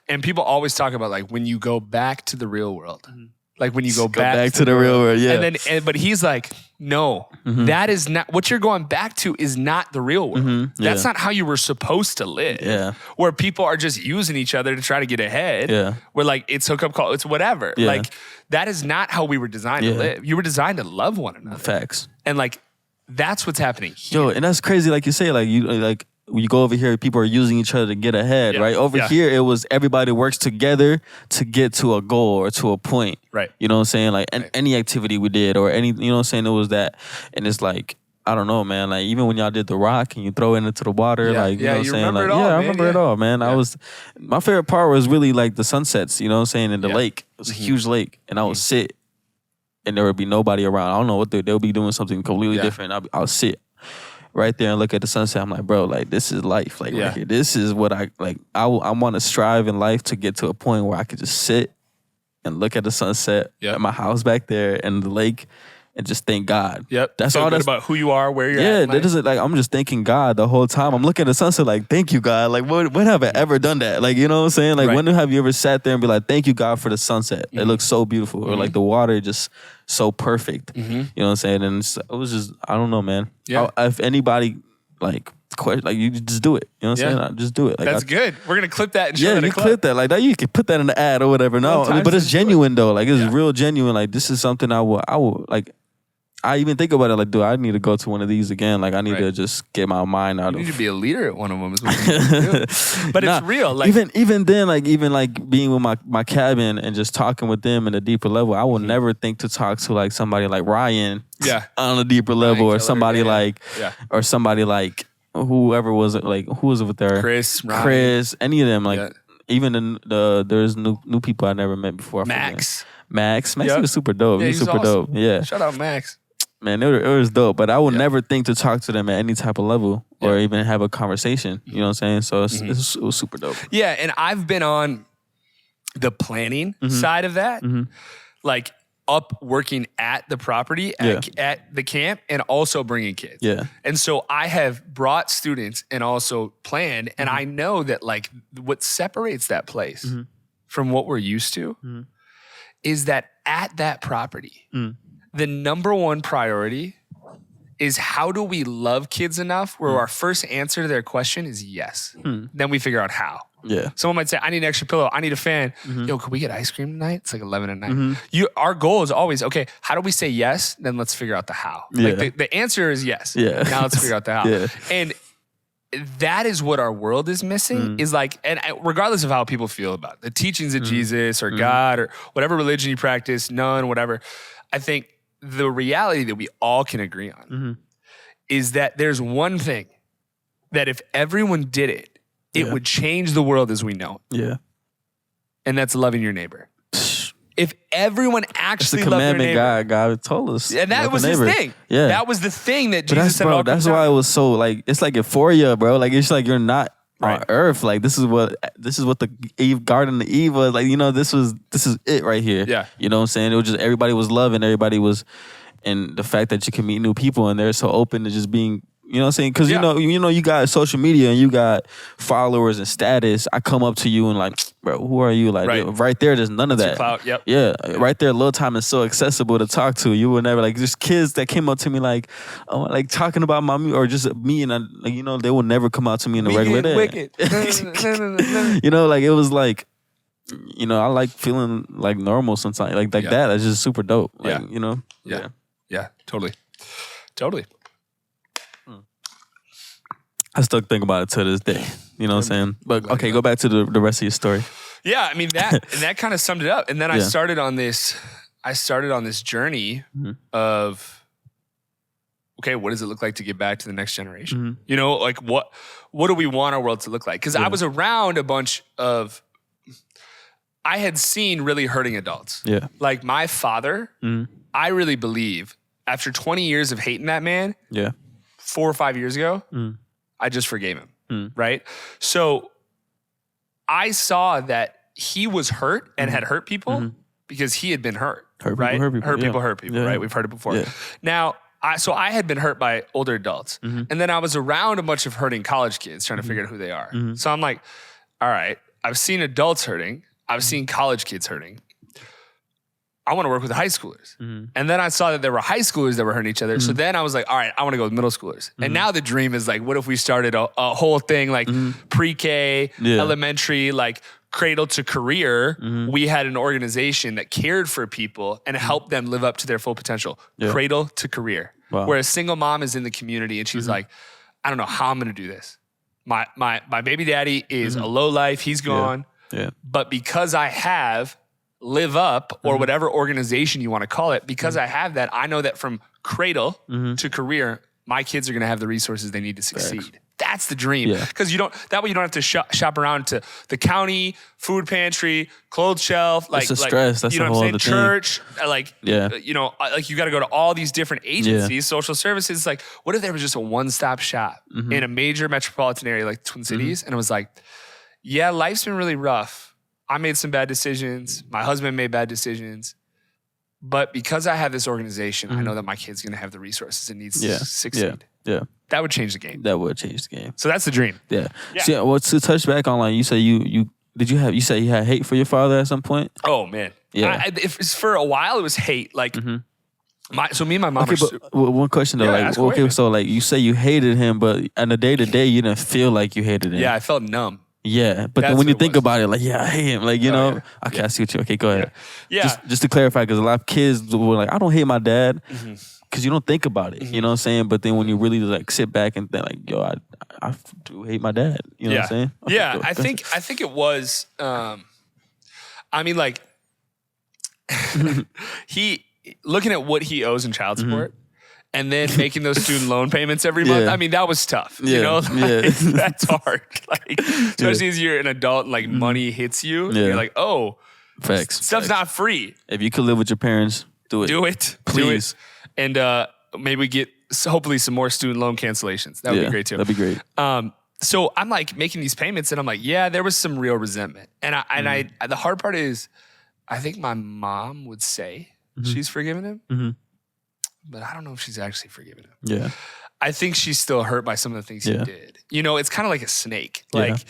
[SPEAKER 2] and people always talk about, like, when you go back to the real world. Like, when you go back
[SPEAKER 1] to the real world,
[SPEAKER 2] but he's like, no, that is not, what you're going back to is not the real world. That's not how you were supposed to live.
[SPEAKER 1] Yeah.
[SPEAKER 2] Where people are just using each other to try to get ahead.
[SPEAKER 1] Yeah.
[SPEAKER 2] Where, like, it's hookup call, it's whatever.
[SPEAKER 1] Yeah.
[SPEAKER 2] Like, that is not how we were designed to live. You were designed to love one another.
[SPEAKER 1] Facts.
[SPEAKER 2] And, like, that's what's happening here.
[SPEAKER 1] Yo, and that's crazy. Like you say, like, when you go over here, people are using each other to get ahead, right? Over here, it was everybody works together to get to a goal or to a point.
[SPEAKER 2] Right.
[SPEAKER 1] You know what I'm saying? Like, any activity we did or any, you know what I'm saying? It was that. And it's like, I don't know, man. Like, even when y'all did the rock and you throw it into the water, like, you know what I'm saying? Like, I remember it all, man. My favorite part was really, like, the sunsets, you know what I'm saying? In the lake. It was a huge lake. And I would sit and there would be nobody around. I don't know what they'll be doing something completely different. I'll sit right there and look at the sunset. I'm like, bro, like, this is life. Like, right here. This is what I want to strive in life to get to a point where I could just sit and look at the sunset at my house back there and the lake and just thank God.
[SPEAKER 2] Yep.
[SPEAKER 1] That's
[SPEAKER 2] all
[SPEAKER 1] all.
[SPEAKER 2] That's about who you are, where you're at.
[SPEAKER 1] Yeah, that isn't like, I'm just thanking God the whole time. I'm looking at the sunset like, thank you, God. Like, when have I ever done that? Like, you know what I'm saying? Like, when have you ever sat there and be like, thank you, God, for the sunset? It looks so beautiful. Or like the water just so perfect. You know what I'm saying? And it was just, I don't know, man.
[SPEAKER 2] Yeah.
[SPEAKER 1] If anybody, like you just do it. You know what I'm saying? Just do it. Like,
[SPEAKER 2] that's good. We're going to clip that and show that
[SPEAKER 1] you clip that. Like, that you can put that in the ad or whatever. No, but it's genuine though. Like, it's real genuine. Like, this is something I will like, I even think about it like, dude, I need to go to one of these again. Like, I need to just get my mind out of it.
[SPEAKER 2] You need to be a leader at one of them. Is what you need to do. But it's real. Like,
[SPEAKER 1] even then, like, even like being with my cabin and just talking with them in a deeper level, I will never think to talk to like somebody like Ryan on a deeper level, or somebody or somebody like whoever was it, like, who was it with there? Chris, any of them, like even there's new people I never met before. Max, he was super dope. He was super dope. Yeah.
[SPEAKER 2] Shout out Max.
[SPEAKER 1] Man, it was dope, but I would never think to talk to them at any type of level or even have a conversation. You know what I'm saying? So it was super dope.
[SPEAKER 2] Yeah, and I've been on the planning side of that, like up working at the property, at the camp, and also bringing kids.
[SPEAKER 1] Yeah.
[SPEAKER 2] And so I have brought students and also planned, and I know that, like, what separates that place from what we're used to is that at that property, the number one priority is, how do we love kids enough where our first answer to their question is yes. Then we figure out how.
[SPEAKER 1] Yeah.
[SPEAKER 2] Someone might say, I need an extra pillow. I need a fan. Yo, can we get ice cream tonight? It's like 11 at night. Our goal is always, okay, how do we say yes? Then let's figure out the how. Like, the answer is yes.
[SPEAKER 1] Yeah.
[SPEAKER 2] Now let's figure out the how. that is what our world is missing is like, and regardless of how people feel about it, the teachings of Jesus or God or whatever religion you practice, none, whatever. I think the reality that we all can agree on is that there's one thing that if everyone did it, it would change the world as we know it.
[SPEAKER 1] Yeah.
[SPEAKER 2] And that's loving your neighbor. If everyone actually
[SPEAKER 1] That's the
[SPEAKER 2] loved their
[SPEAKER 1] commandment
[SPEAKER 2] neighbor.
[SPEAKER 1] God told us.
[SPEAKER 2] And that was his thing.
[SPEAKER 1] Yeah.
[SPEAKER 2] That was the thing that Jesus said.
[SPEAKER 1] That's why it was so like, it's like euphoria, bro. Like, it's like you're not on earth. Like, this is what the Garden of Eve was. Like, this is it right here.
[SPEAKER 2] Yeah.
[SPEAKER 1] You know what I'm saying? It was just, everybody was loving, everybody was, and the fact that you can meet new people and they're so open to just being, you know what I'm saying? Because, you got social media and you got followers and status. I come up to you and like, bro, who are you? Like, right there, there's none of that.
[SPEAKER 2] Clout, yep.
[SPEAKER 1] Yeah, right there, LilTime is so accessible to talk to. You would never, like, just kids that came up to me like, oh, like talking about my music or just me, and they will never come out to me in a regular day.
[SPEAKER 2] Wicked.
[SPEAKER 1] Like, it was like, I like feeling like normal sometimes. Like that. That's just super dope. Like,
[SPEAKER 2] Yeah, totally.
[SPEAKER 1] I still think about it to this day. You know what I'm saying? But okay, go back to the rest of your story.
[SPEAKER 2] Yeah, I mean that kind of summed it up. And then I started on this journey of, okay, what does it look like to get back to the next generation? Like what do we want our world to look like? Because I was around a bunch of, I had seen really hurting adults. Yeah. Like my father, I really believe after 20 years of hating that man, 4 or 5 years ago, I just forgave him, right? So I saw that he was hurt and had hurt people because he had been hurt, right? Hurt people, right? We've heard it before. Yeah. Now, so I had been hurt by older adults. And then I was around a bunch of hurting college kids trying to figure out who they are. So I'm like, all right, I've seen adults hurting. I've seen college kids hurting. I want to work with high schoolers. And then I saw that there were high schoolers that were hurting each other. So then I was like, all right, I want to go with middle schoolers. And now the dream is like, what if we started a whole thing like pre-K, elementary, like cradle to career. We had an organization that cared for people and helped them live up to their full potential. Cradle to career. Wow. Where a single mom is in the community and she's like, I don't know how I'm going to do this. My baby daddy is a low life. He's gone. But because I have Live Up or whatever organization you want to call it, because I have that, I know that from cradle to career, my kids are going to have the resources they need to succeed. That's the dream. Because that way you don't have to shop around to the county, food pantry, clothes shelf, like,
[SPEAKER 1] it's a stress. That's the whole other
[SPEAKER 2] church, like, you got to go to all these different agencies, social services. Like, what if there was just a one-stop shop in a major metropolitan area like Twin Cities? And it was like, yeah, life's been really rough. I made some bad decisions. My husband made bad decisions. But because I have this organization, I know that my kid's going to have the resources it needs to succeed. That would change the game.
[SPEAKER 1] That would change the game.
[SPEAKER 2] So that's the dream.
[SPEAKER 1] So, well, to touch back on, like, you say you say you had hate for your father at some point?
[SPEAKER 2] Oh, man. Yeah. For a while, it was hate. Like, me and my mom
[SPEAKER 1] one question though, so like you say you hated him, but on the day-to-day, you didn't feel like you hated him.
[SPEAKER 2] Yeah, I felt numb.
[SPEAKER 1] Yeah, but then when you think about it, like, I hate him. Like, okay, I see what you. Okay, go ahead. Yeah. Just to clarify, because a lot of kids were like, I don't hate my dad, because you don't think about it. You know what I'm saying? But then when you really like sit back and think, like, yo, I do hate my dad. You know what I'm saying? Okay,
[SPEAKER 2] yeah, I think it was. I mean, like, he looking at what he owes in child support. And then making those student loan payments every month. I mean, that was tough. That's hard. Like, especially as you're an adult and like money hits you. And you're like, oh, stuff's not free.
[SPEAKER 1] If you could live with your parents, do it.
[SPEAKER 2] Do it. Please. Do it. And maybe we get hopefully some more student loan cancellations. That would be great too.
[SPEAKER 1] That'd be great.
[SPEAKER 2] So I'm like making these payments and I'm like, yeah, there was some real resentment. And I the hard part is, I think my mom would say she's forgiven him. But I don't know if she's actually forgiven him. Yeah. I think she's still hurt by some of the things he did. It's kind of like a snake. Like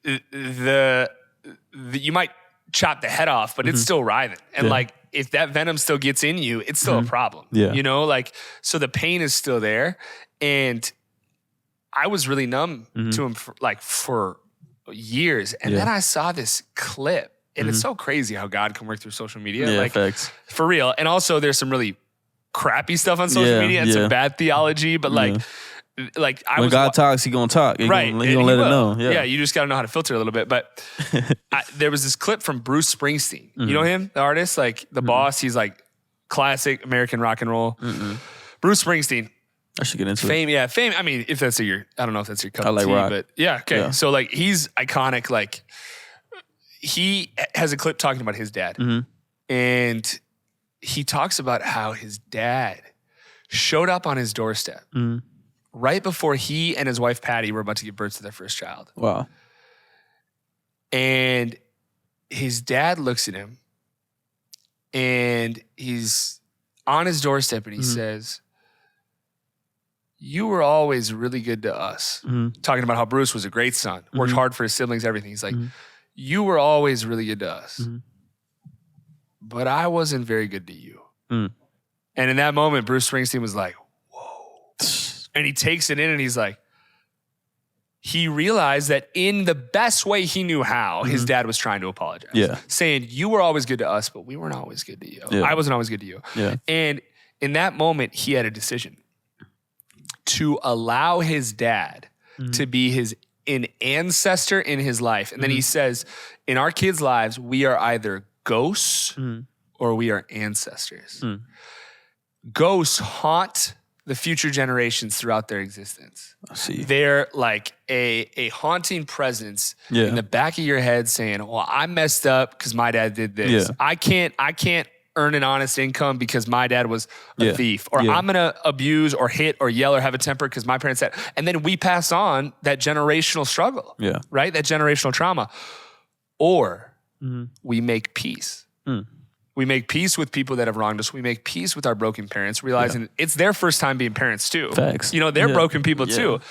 [SPEAKER 2] you might chop the head off, but it's still writhing. And like, if that venom still gets in you, it's still a problem. Like, so the pain is still there. And I was really numb to him for years. And then I saw this clip. And it's so crazy how God can work through social media. For real. And also there's some really crappy stuff on social media and some bad theology, but like like
[SPEAKER 1] when God talks, he gonna talk. He
[SPEAKER 2] right.
[SPEAKER 1] Gonna, he gonna let it know.
[SPEAKER 2] Yeah. You just got to know how to filter a little bit. But there was this clip from Bruce Springsteen. You know him, the artist, like the boss. He's like classic American rock and roll. Bruce Springsteen.
[SPEAKER 1] I should get into
[SPEAKER 2] fame. Yeah, fame. I mean, if that's I don't know if that's your cup
[SPEAKER 1] of tea,
[SPEAKER 2] rock. But yeah, okay. Yeah. So like, he's iconic. Like, he has a clip talking about his dad, and he talks about how his dad showed up on his doorstep right before he and his wife Patty were about to give birth to their first child.
[SPEAKER 1] Wow.
[SPEAKER 2] And his dad looks at him, and he's on his doorstep, and he says, "You were always really good to us." Talking about how Bruce was a great son, worked hard for his siblings, everything. He's like, "You were always really good to us, but I wasn't very good to you." And in that moment, Bruce Springsteen was like, whoa. And he takes it in, and he's like, he realized that in the best way he knew how, his dad was trying to apologize.
[SPEAKER 1] Yeah.
[SPEAKER 2] Saying, you were always good to us, but we weren't always good to you.
[SPEAKER 1] Yeah.
[SPEAKER 2] I wasn't always good to you.
[SPEAKER 1] Yeah.
[SPEAKER 2] And in that moment, he had a decision to allow his dad to be an ancestor in his life. And then he says, in our kids' lives, we are either ghosts or we are ancestors. Ghosts haunt the future generations throughout their existence.
[SPEAKER 1] I see.
[SPEAKER 2] They're like a haunting presence in the back of your head saying, well, I messed up because my dad did this. I can't earn an honest income because my dad was a thief. Or I'm going to abuse or hit or yell or have a temper because my parents said. And then we pass on that generational struggle, right? That generational trauma. Or we make peace. We make peace with people that have wronged us. We make peace with our broken parents, realizing it's their first time being parents too.
[SPEAKER 1] Facts.
[SPEAKER 2] You know, they're broken people too.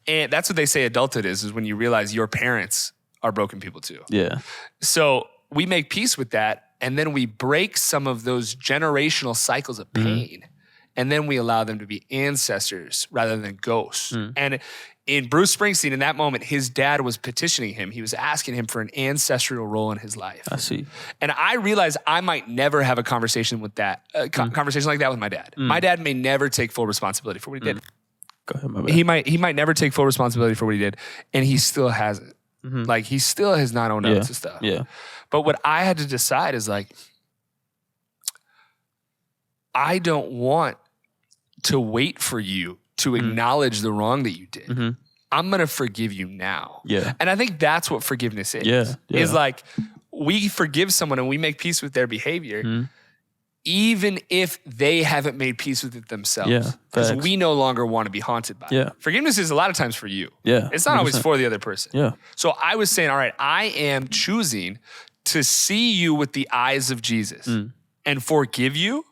[SPEAKER 2] And that's what they say adulthood is when you realize your parents are broken people too.
[SPEAKER 1] Yeah.
[SPEAKER 2] So we make peace with that, and then we break some of those generational cycles of pain, and then we allow them to be ancestors rather than ghosts. And in Bruce Springsteen, in that moment, his dad was petitioning him. He was asking him for an ancestral role in his life.
[SPEAKER 1] I see.
[SPEAKER 2] And I realized I might never have a conversation with that, conversation like that with my dad. My dad may never take full responsibility for what he did.
[SPEAKER 1] Go ahead, my bad.
[SPEAKER 2] He might never take full responsibility for what he did, and he still hasn't. Like, he still has not owned up to stuff.
[SPEAKER 1] Yeah.
[SPEAKER 2] But what I had to decide is like, I don't want to wait for you to acknowledge the wrong that you did. I'm going to forgive you now.
[SPEAKER 1] Yeah.
[SPEAKER 2] And I think that's what forgiveness is. Is like, we forgive someone and we make peace with their behavior, even if they haven't made peace with it themselves.
[SPEAKER 1] Yeah.
[SPEAKER 2] Because we no longer want to be haunted by it. Forgiveness is a lot of times for you.
[SPEAKER 1] Yeah.
[SPEAKER 2] It's not always for the other person.
[SPEAKER 1] Yeah.
[SPEAKER 2] So I was saying, all right, I am choosing to see you with the eyes of Jesus and forgive you,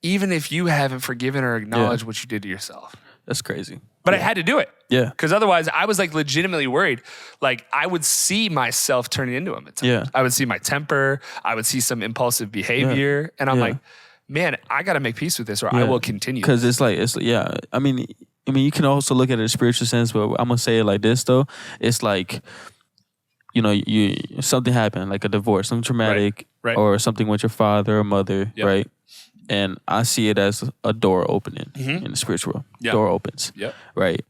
[SPEAKER 2] even if you haven't forgiven or acknowledged what you did to yourself.
[SPEAKER 1] That's crazy.
[SPEAKER 2] But I had to do it.
[SPEAKER 1] Yeah.
[SPEAKER 2] Because otherwise I was like legitimately worried. Like, I would see myself turning into him at times.
[SPEAKER 1] Yeah.
[SPEAKER 2] I would see my temper. I would see some impulsive behavior. And I'm like, man, I got to make peace with this or I will continue.
[SPEAKER 1] Because it's I mean, you can also look at it in a spiritual sense, but I'm going to say it like this though. It's like, you know, something happened, like a divorce, something traumatic, or something with your father or mother, right? And I see it as a door opening in the spiritual world. Door opens, right?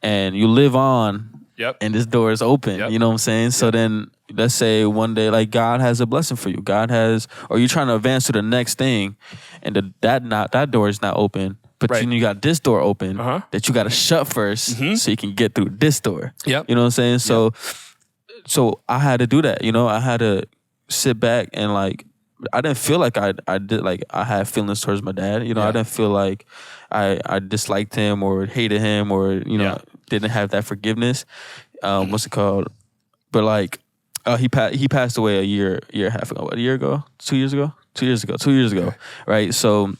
[SPEAKER 1] And you live on, and this door is open. You know what I'm saying? So then, let's say one day, like, God has a blessing for you. Or you're trying to advance to the next thing, and that door is not open. But then you got this door open that you got to shut first, so you can get through this door. You know what I'm saying? So I had to do that. You know, I had to sit back and like. I didn't feel like I did, like I had feelings towards my dad. You know, I didn't feel like I disliked him or hated him or, you know, didn't have that forgiveness. What's it called? But like, he passed away a year and a half ago. What, a year ago? 2 years ago? 2 years ago. 2 years ago. Right. So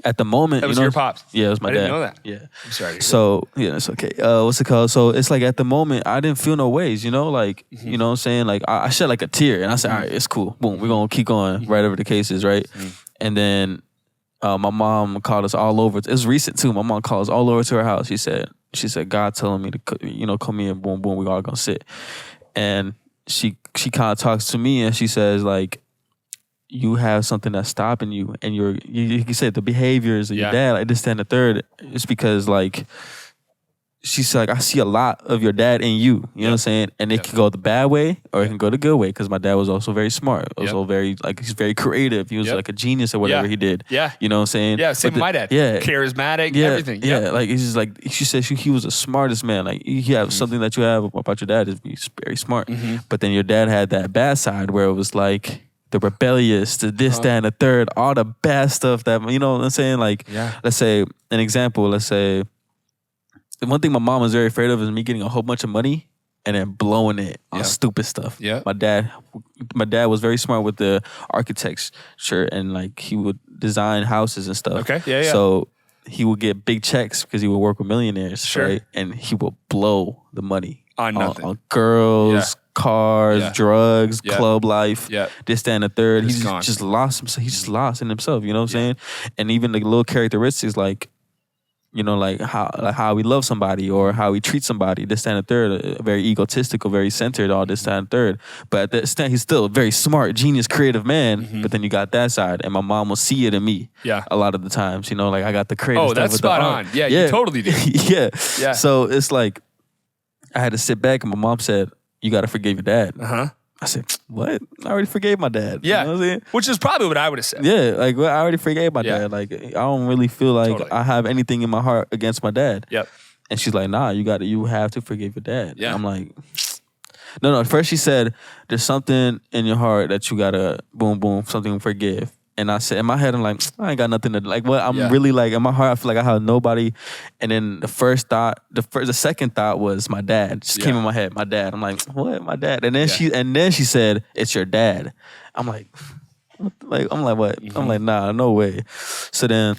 [SPEAKER 1] at the moment,
[SPEAKER 2] that was your pops.
[SPEAKER 1] Yeah, it was my dad.
[SPEAKER 2] I didn't know that.
[SPEAKER 1] Yeah.
[SPEAKER 2] I'm sorry.
[SPEAKER 1] So yeah, it's okay. What's it called? So it's like at the moment, I didn't feel no ways. You know, like you know what I'm saying. Like I shed like a tear, and I said, all right, it's cool. Boom, we're gonna keep going right over the cases, right? And then my mom called us all over. It was recent too. My mom called us all over to her house. She said, God telling me to, you know, come in. Boom, boom. We all gonna sit. And she kind of talks to me, and she says like, you have something that's stopping you, and you said the behaviors of your dad, like this, that, and the third, it's because like she's like, I see a lot of your dad in you. You know what I'm saying? And it can go the bad way or it can go the good way, because my dad was also very smart. Also very, like, he's very creative. He was like a genius at whatever he did.
[SPEAKER 2] Yeah.
[SPEAKER 1] You know what I'm saying?
[SPEAKER 2] Yeah, same with my dad.
[SPEAKER 1] Yeah.
[SPEAKER 2] Charismatic, everything.
[SPEAKER 1] Yeah. Like, he's just like, she said he was the smartest man. Like, you have something that you have about your dad is he's very smart. But then your dad had that bad side where it was like the rebellious, the this, that, and the third, all the bad stuff that, you know what I'm saying? Like, let's say, an example, let's say, the one thing my mom was very afraid of is me getting a whole bunch of money and then blowing it on stupid stuff. Yeah. My dad was very smart with the architecture, and like he would design houses and stuff.
[SPEAKER 2] Okay. Yeah.
[SPEAKER 1] So he would get big checks because he would work with millionaires, right? And he would blow the money
[SPEAKER 2] on nothing.
[SPEAKER 1] On girls, cars, drugs, club life, this, that, and the third. He just lost himself. He just lost in himself. You know what I'm saying? And even the little characteristics, like, you know, like how we love somebody or how we treat somebody, this, that, and the third, very egotistical, very centered, all this, that, and third. But at the extent, he's still a very smart, genius, creative man. But then you got that side, and my mom will see it in me. A lot of the times, you know, like I got the creative stuff.
[SPEAKER 2] Oh, that's spot on. Yeah, you totally do.
[SPEAKER 1] Yeah. So it's like I had to sit back, and my mom said, "You got to forgive your dad." I said, "What? I already forgave my dad."
[SPEAKER 2] Yeah,
[SPEAKER 1] you know what I'm saying?
[SPEAKER 2] Which is probably what I would have said.
[SPEAKER 1] Yeah, like, well, I already forgave my dad. Like, I don't really feel like I have anything in my heart against my dad.
[SPEAKER 2] Yep.
[SPEAKER 1] And she's like, "Nah, you have to forgive your dad." Yeah. I'm like, no. First she said, "There's something in your heart that you gotta something to forgive." And I said, in my head, I'm like, I ain't got nothing to, like, what? I'm really like, in my heart, I feel like I have nobody. And then the second thought was my dad. Just came in my head, my dad. I'm like, what? My dad. And then she said, "It's your dad." I'm like, what? What? I'm like, nah, no way. So then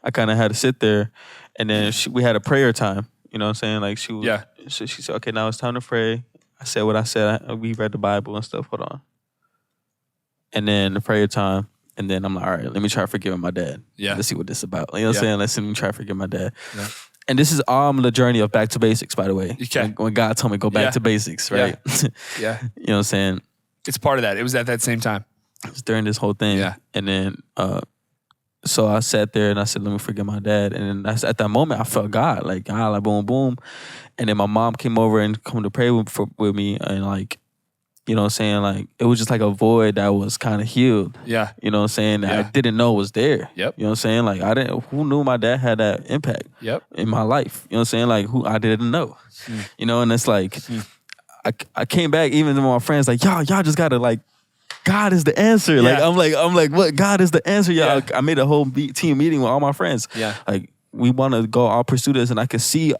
[SPEAKER 1] I kind of had to sit there, and then we had a prayer time. You know what I'm saying? Like, so she said, "Okay, now it's time to pray." I said what I said. We read the Bible and stuff. Hold on. And then the prayer time. And then I'm like, all right, let me try forgiving my dad. Yeah. Let's see what this is about. You know what I'm saying? Let me try to forgive my dad. Yeah. And this is the journey of back to basics, by the way. Okay. When God told me go back to basics, right? Yeah. You know what I'm saying?
[SPEAKER 2] It's part of that. It was at that same time.
[SPEAKER 1] It was during this whole thing. Yeah. And then, so I sat there and I said, let me forgive my dad. And then at that moment, I felt God, like boom, boom. And then my mom came over and come to pray with me, and like, you know what I'm saying? Like, it was just like a void that was kind of healed. Yeah. You know what I'm saying? That I didn't know was there. Yep. You know what I'm saying? Like, who knew my dad had that impact in my life? You know what I'm saying? Like, who I didn't know. You know, and it's like, I came back, even to my friends, like, y'all just gotta, like, God is the answer. Like, I'm like, what? God is the answer, y'all. I made a whole team meeting with all my friends. Yeah. Like, we want to go all pursue this, and I could see,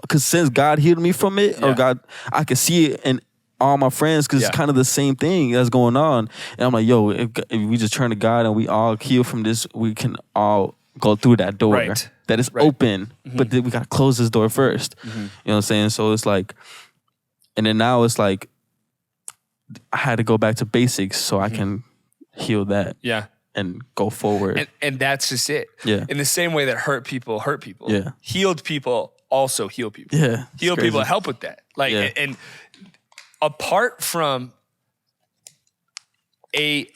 [SPEAKER 1] because since God healed me from it, I could see it in all my friends, because it's kind of the same thing that's going on. And I'm like, yo, if we just turn to God and we all heal from this, we can all go through that door that is open. But then we got to close this door first. You know what I'm saying? So it's like, and then now it's like, I had to go back to basics so I can heal that. Yeah. And go forward.
[SPEAKER 2] And that's just it. Yeah. In the same way that hurt people. Yeah. Healed people also heal people. Yeah. Healed people help with that. Like, and apart from a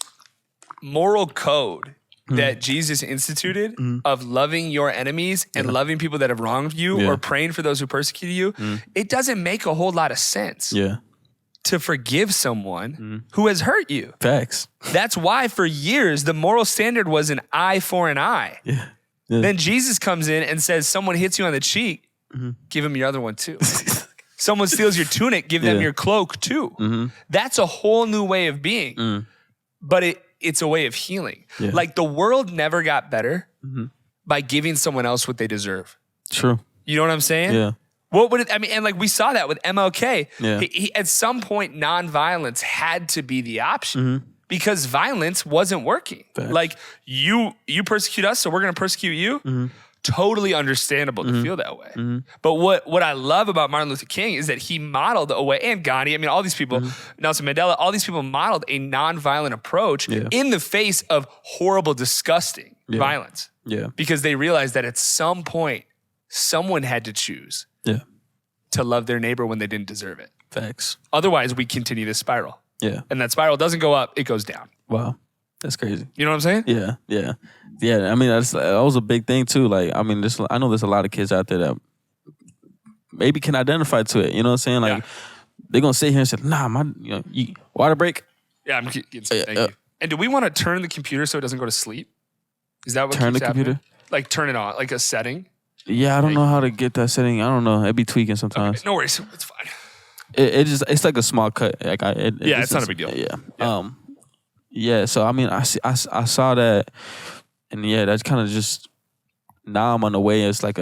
[SPEAKER 2] moral code that Jesus instituted of loving your enemies and loving people that have wronged you or praying for those who persecute you, it doesn't make a whole lot of sense to forgive someone who has hurt you.
[SPEAKER 1] Facts.
[SPEAKER 2] That's why for years the moral standard was an eye for an eye. Yeah. Then Jesus comes in and says, someone hits you on the cheek, give him your other one too. Someone steals your tunic, give them your cloak too. That's a whole new way of being. But it's a way of healing. Yeah. Like, the world never got better by giving someone else what they deserve.
[SPEAKER 1] True.
[SPEAKER 2] You know what I'm saying? Yeah. What would it, I mean, and like we saw that with MLK. Yeah. He, at some point, nonviolence had to be the option because violence wasn't working. Fact. Like, you persecute us, so we're going to persecute you. Totally understandable to feel that way. But what I love about Martin Luther King is that he modeled a way, and Gandhi, I mean, all these people, Nelson Mandela, all these people modeled a nonviolent approach in the face of horrible, disgusting violence. Yeah. Because they realized that at some point, someone had to choose to love their neighbor when they didn't deserve it.
[SPEAKER 1] Facts.
[SPEAKER 2] Otherwise, we continue this spiral. Yeah. And that spiral doesn't go up, it goes down.
[SPEAKER 1] Wow. That's crazy.
[SPEAKER 2] You know what I'm saying?
[SPEAKER 1] Yeah. I mean, that was a big thing too. Like, I mean, I know there's a lot of kids out there that maybe can identify to it. You know what I'm saying? Like, they're gonna sit here and say, "Nah, water break."
[SPEAKER 2] Yeah, I'm getting some. Thank you. And do we want to turn the computer so it doesn't go to sleep? Is that what
[SPEAKER 1] turn
[SPEAKER 2] keeps
[SPEAKER 1] the
[SPEAKER 2] happening?
[SPEAKER 1] computer?
[SPEAKER 2] Like turn it on, like a setting?
[SPEAKER 1] Yeah, I don't know how to get that setting. I don't know. It'd be tweaking sometimes.
[SPEAKER 2] Okay, no worries, it's fine.
[SPEAKER 1] It's like a small cut. Like
[SPEAKER 2] it's not a big deal.
[SPEAKER 1] Yeah. So I mean, I saw that, and that's kind of just now I'm on the way. It's like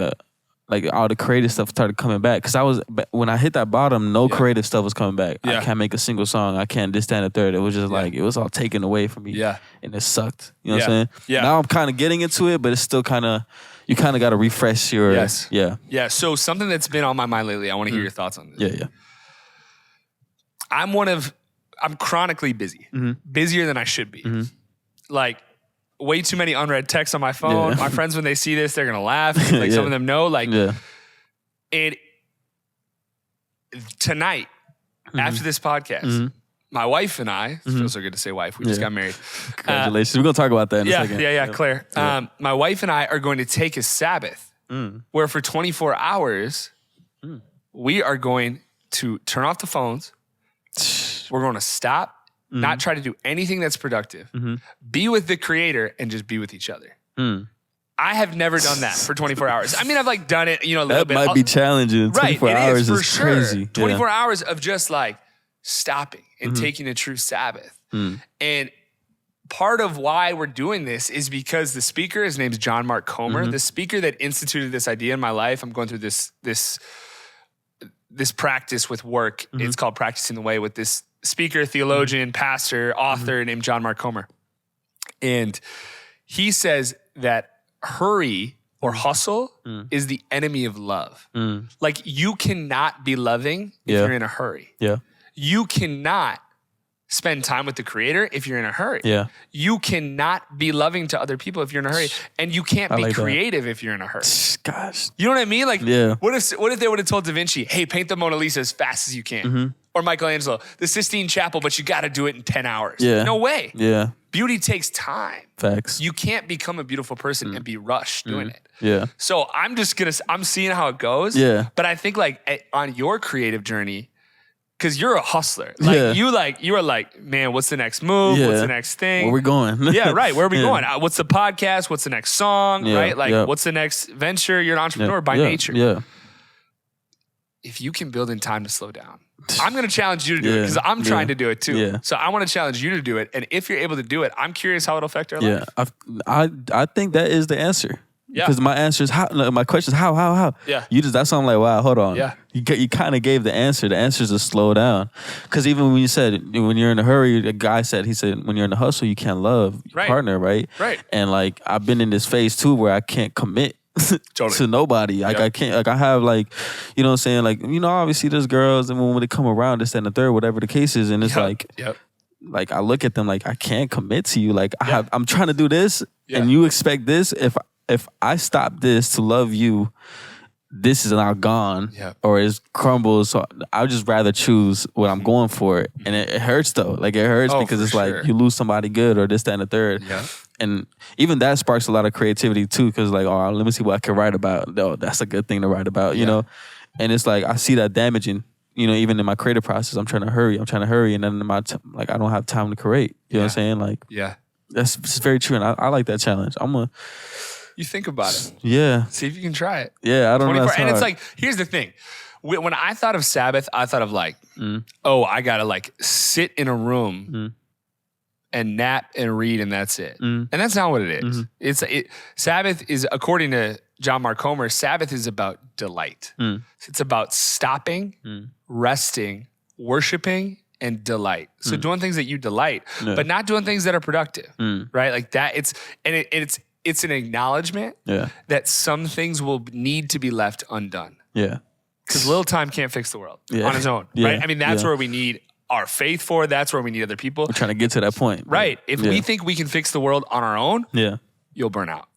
[SPEAKER 1] all the creative stuff started coming back because when I hit that bottom, no creative stuff was coming back. I can't make a single song. I can't this, that, and the third. It was just like it was all taken away from me.
[SPEAKER 2] Yeah,
[SPEAKER 1] and it sucked. You know what I'm saying?
[SPEAKER 2] Yeah.
[SPEAKER 1] Now I'm kind of getting into it, but it's still kind of you kind of got to refresh your
[SPEAKER 2] yeah. So something that's been on my mind lately. I want to hear your thoughts on this.
[SPEAKER 1] Yeah.
[SPEAKER 2] I'm chronically busy, busier than I should be. Like way too many unread texts on my phone.
[SPEAKER 1] Yeah.
[SPEAKER 2] My friends, when they see this, they're gonna laugh. Like some of them know. Like, and tonight after this podcast, my wife and I, it feels so good to say wife. We just got married.
[SPEAKER 1] Congratulations. We're gonna talk about that in a second.
[SPEAKER 2] Yeah, Claire. My wife and I are going to take a Sabbath where for 24 hours we are going to turn off the phones. We're going to stop, not try to do anything that's productive, be with the creator, and just be with each other. I have never done that for 24 hours. I mean, I've like done it, a little bit.
[SPEAKER 1] That might be challenging. 24 hours is for crazy.
[SPEAKER 2] 24 hours of just like stopping and taking a true Sabbath. And part of why we're doing this is because the speaker, his name is John Mark Comer, the speaker that instituted this idea in my life. I'm going through this practice with work. It's called Practicing the Way with this speaker, theologian, pastor, author named John Mark Comer. And he says that hurry or hustle is the enemy of love. Like you cannot be loving if you're in a hurry.
[SPEAKER 1] Yeah.
[SPEAKER 2] You cannot spend time with the creator if you're in a hurry.
[SPEAKER 1] Yeah.
[SPEAKER 2] You cannot be loving to other people if you're in a hurry. And you can't be creative if you're in a hurry.
[SPEAKER 1] Gosh.
[SPEAKER 2] You know what I mean? Like, what if they would have told Da Vinci, hey, paint the Mona Lisa as fast as you can? Or Michelangelo, the Sistine Chapel, but you got to do it in 10 hours.
[SPEAKER 1] Yeah.
[SPEAKER 2] No way.
[SPEAKER 1] Yeah.
[SPEAKER 2] Beauty takes time.
[SPEAKER 1] Facts.
[SPEAKER 2] You can't become a beautiful person and be rushed doing it.
[SPEAKER 1] Yeah.
[SPEAKER 2] So I'm seeing how it goes.
[SPEAKER 1] Yeah.
[SPEAKER 2] But I think like on your creative journey, because you're a hustler. Like you are like, man, what's the next move? What's the next thing?
[SPEAKER 1] Where we going?
[SPEAKER 2] Yeah, right. Where are we going? What's the podcast? What's the next song?
[SPEAKER 1] Yeah,
[SPEAKER 2] right? Like, what's the next venture? You're an entrepreneur by nature.
[SPEAKER 1] Yeah.
[SPEAKER 2] If you can build in time to slow down, I'm going to challenge you to do it because I'm trying to do it too.
[SPEAKER 1] Yeah.
[SPEAKER 2] So I want to challenge you to do it. And if you're able to do it, I'm curious how it'll affect our life.
[SPEAKER 1] I think that is the answer.
[SPEAKER 2] Yeah.
[SPEAKER 1] Because my answer is how. My question is how.
[SPEAKER 2] Yeah.
[SPEAKER 1] That's why I'm like, wow, hold on.
[SPEAKER 2] Yeah.
[SPEAKER 1] You kind of gave the answer. The answer is to slow down. Because even when you said when you're in a hurry, a guy said when you're in a hustle, you can't love your partner, right?
[SPEAKER 2] Right.
[SPEAKER 1] And like I've been in this phase too where I can't commit. To nobody. Like I can't, like I have like, you know what I'm saying? Like, obviously there's girls and when they come around, this, that, and the third, whatever the case is. And it's like I look at them like I can't commit to you. Like I'm trying to do this and you expect this. If I stop this to love you, this is now gone or it crumbles. So I would just rather choose what I'm going for. And it hurts though. Like it hurts because it's like you lose somebody good or this, that, and the third. Yeah. And even that sparks a lot of creativity too, because like, oh, let me see what I can write about. Oh, that's a good thing to write about, you know? And it's like, I see that damaging, even in my creative process. I'm trying to hurry. And then I don't have time to create. You know what I'm saying? Like, that's very true. And I like that challenge.
[SPEAKER 2] You think about it.
[SPEAKER 1] Yeah.
[SPEAKER 2] See if you can try it.
[SPEAKER 1] Yeah, I don't know.
[SPEAKER 2] And it's like, here's the thing. When I thought of Sabbath, I thought of like, I got to like sit in a room and nap and read and that's it. And that's not what it is. Sabbath is, according to John Mark Comer, Sabbath is about delight. It's about stopping, resting, worshiping, and delight. So doing things that you delight, but not doing things that are productive, right? Like that. It's an acknowledgement that some things will need to be left undone. Yeah. Because little time can't fix the world on its own, right? I mean, that's where we need our faith for. That's where we need other people.
[SPEAKER 1] We're trying to get to that point.
[SPEAKER 2] Right. If we think we can fix the world on our own, you'll burn out.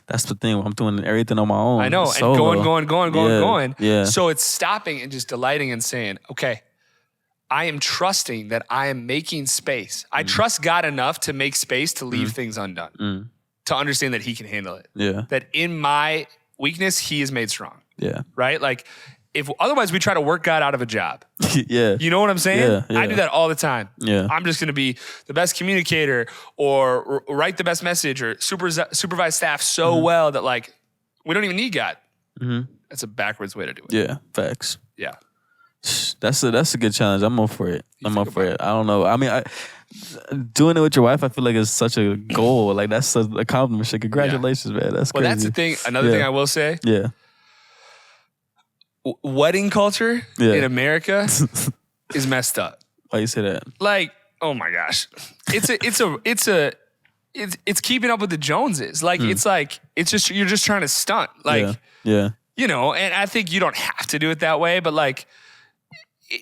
[SPEAKER 1] That's the thing. I'm doing everything on my own.
[SPEAKER 2] I know.
[SPEAKER 1] Solo.
[SPEAKER 2] And going.
[SPEAKER 1] Yeah.
[SPEAKER 2] So it's stopping and just delighting and saying, okay, I am trusting that I am making space. I trust God enough to make space to leave things undone, to understand that he can handle it.
[SPEAKER 1] Yeah.
[SPEAKER 2] That in my weakness, he is made strong.
[SPEAKER 1] Yeah.
[SPEAKER 2] Right? Like, if otherwise we try to work God out of a job.
[SPEAKER 1] Yeah.
[SPEAKER 2] You know what I'm saying?
[SPEAKER 1] Yeah.
[SPEAKER 2] I do that all the time.
[SPEAKER 1] Yeah.
[SPEAKER 2] I'm just going to be the best communicator or write the best message or supervise staff so well that like we don't even need God. That's a backwards way to do it.
[SPEAKER 1] Yeah. Facts.
[SPEAKER 2] Yeah.
[SPEAKER 1] That's a good challenge. I'm up for it. I'm up for it. I don't know. I mean, doing it with your wife, I feel like it's such a goal. Like that's an accomplishment. Congratulations, man. That's crazy.
[SPEAKER 2] Well, that's the thing. Another thing I will say.
[SPEAKER 1] Yeah.
[SPEAKER 2] Wedding culture in America is messed up.
[SPEAKER 1] Why you say that?
[SPEAKER 2] Like, oh my gosh, it's keeping up with the Joneses. Like, it's just you're just trying to stunt. Like, you know, and I think you don't have to do it that way, but like,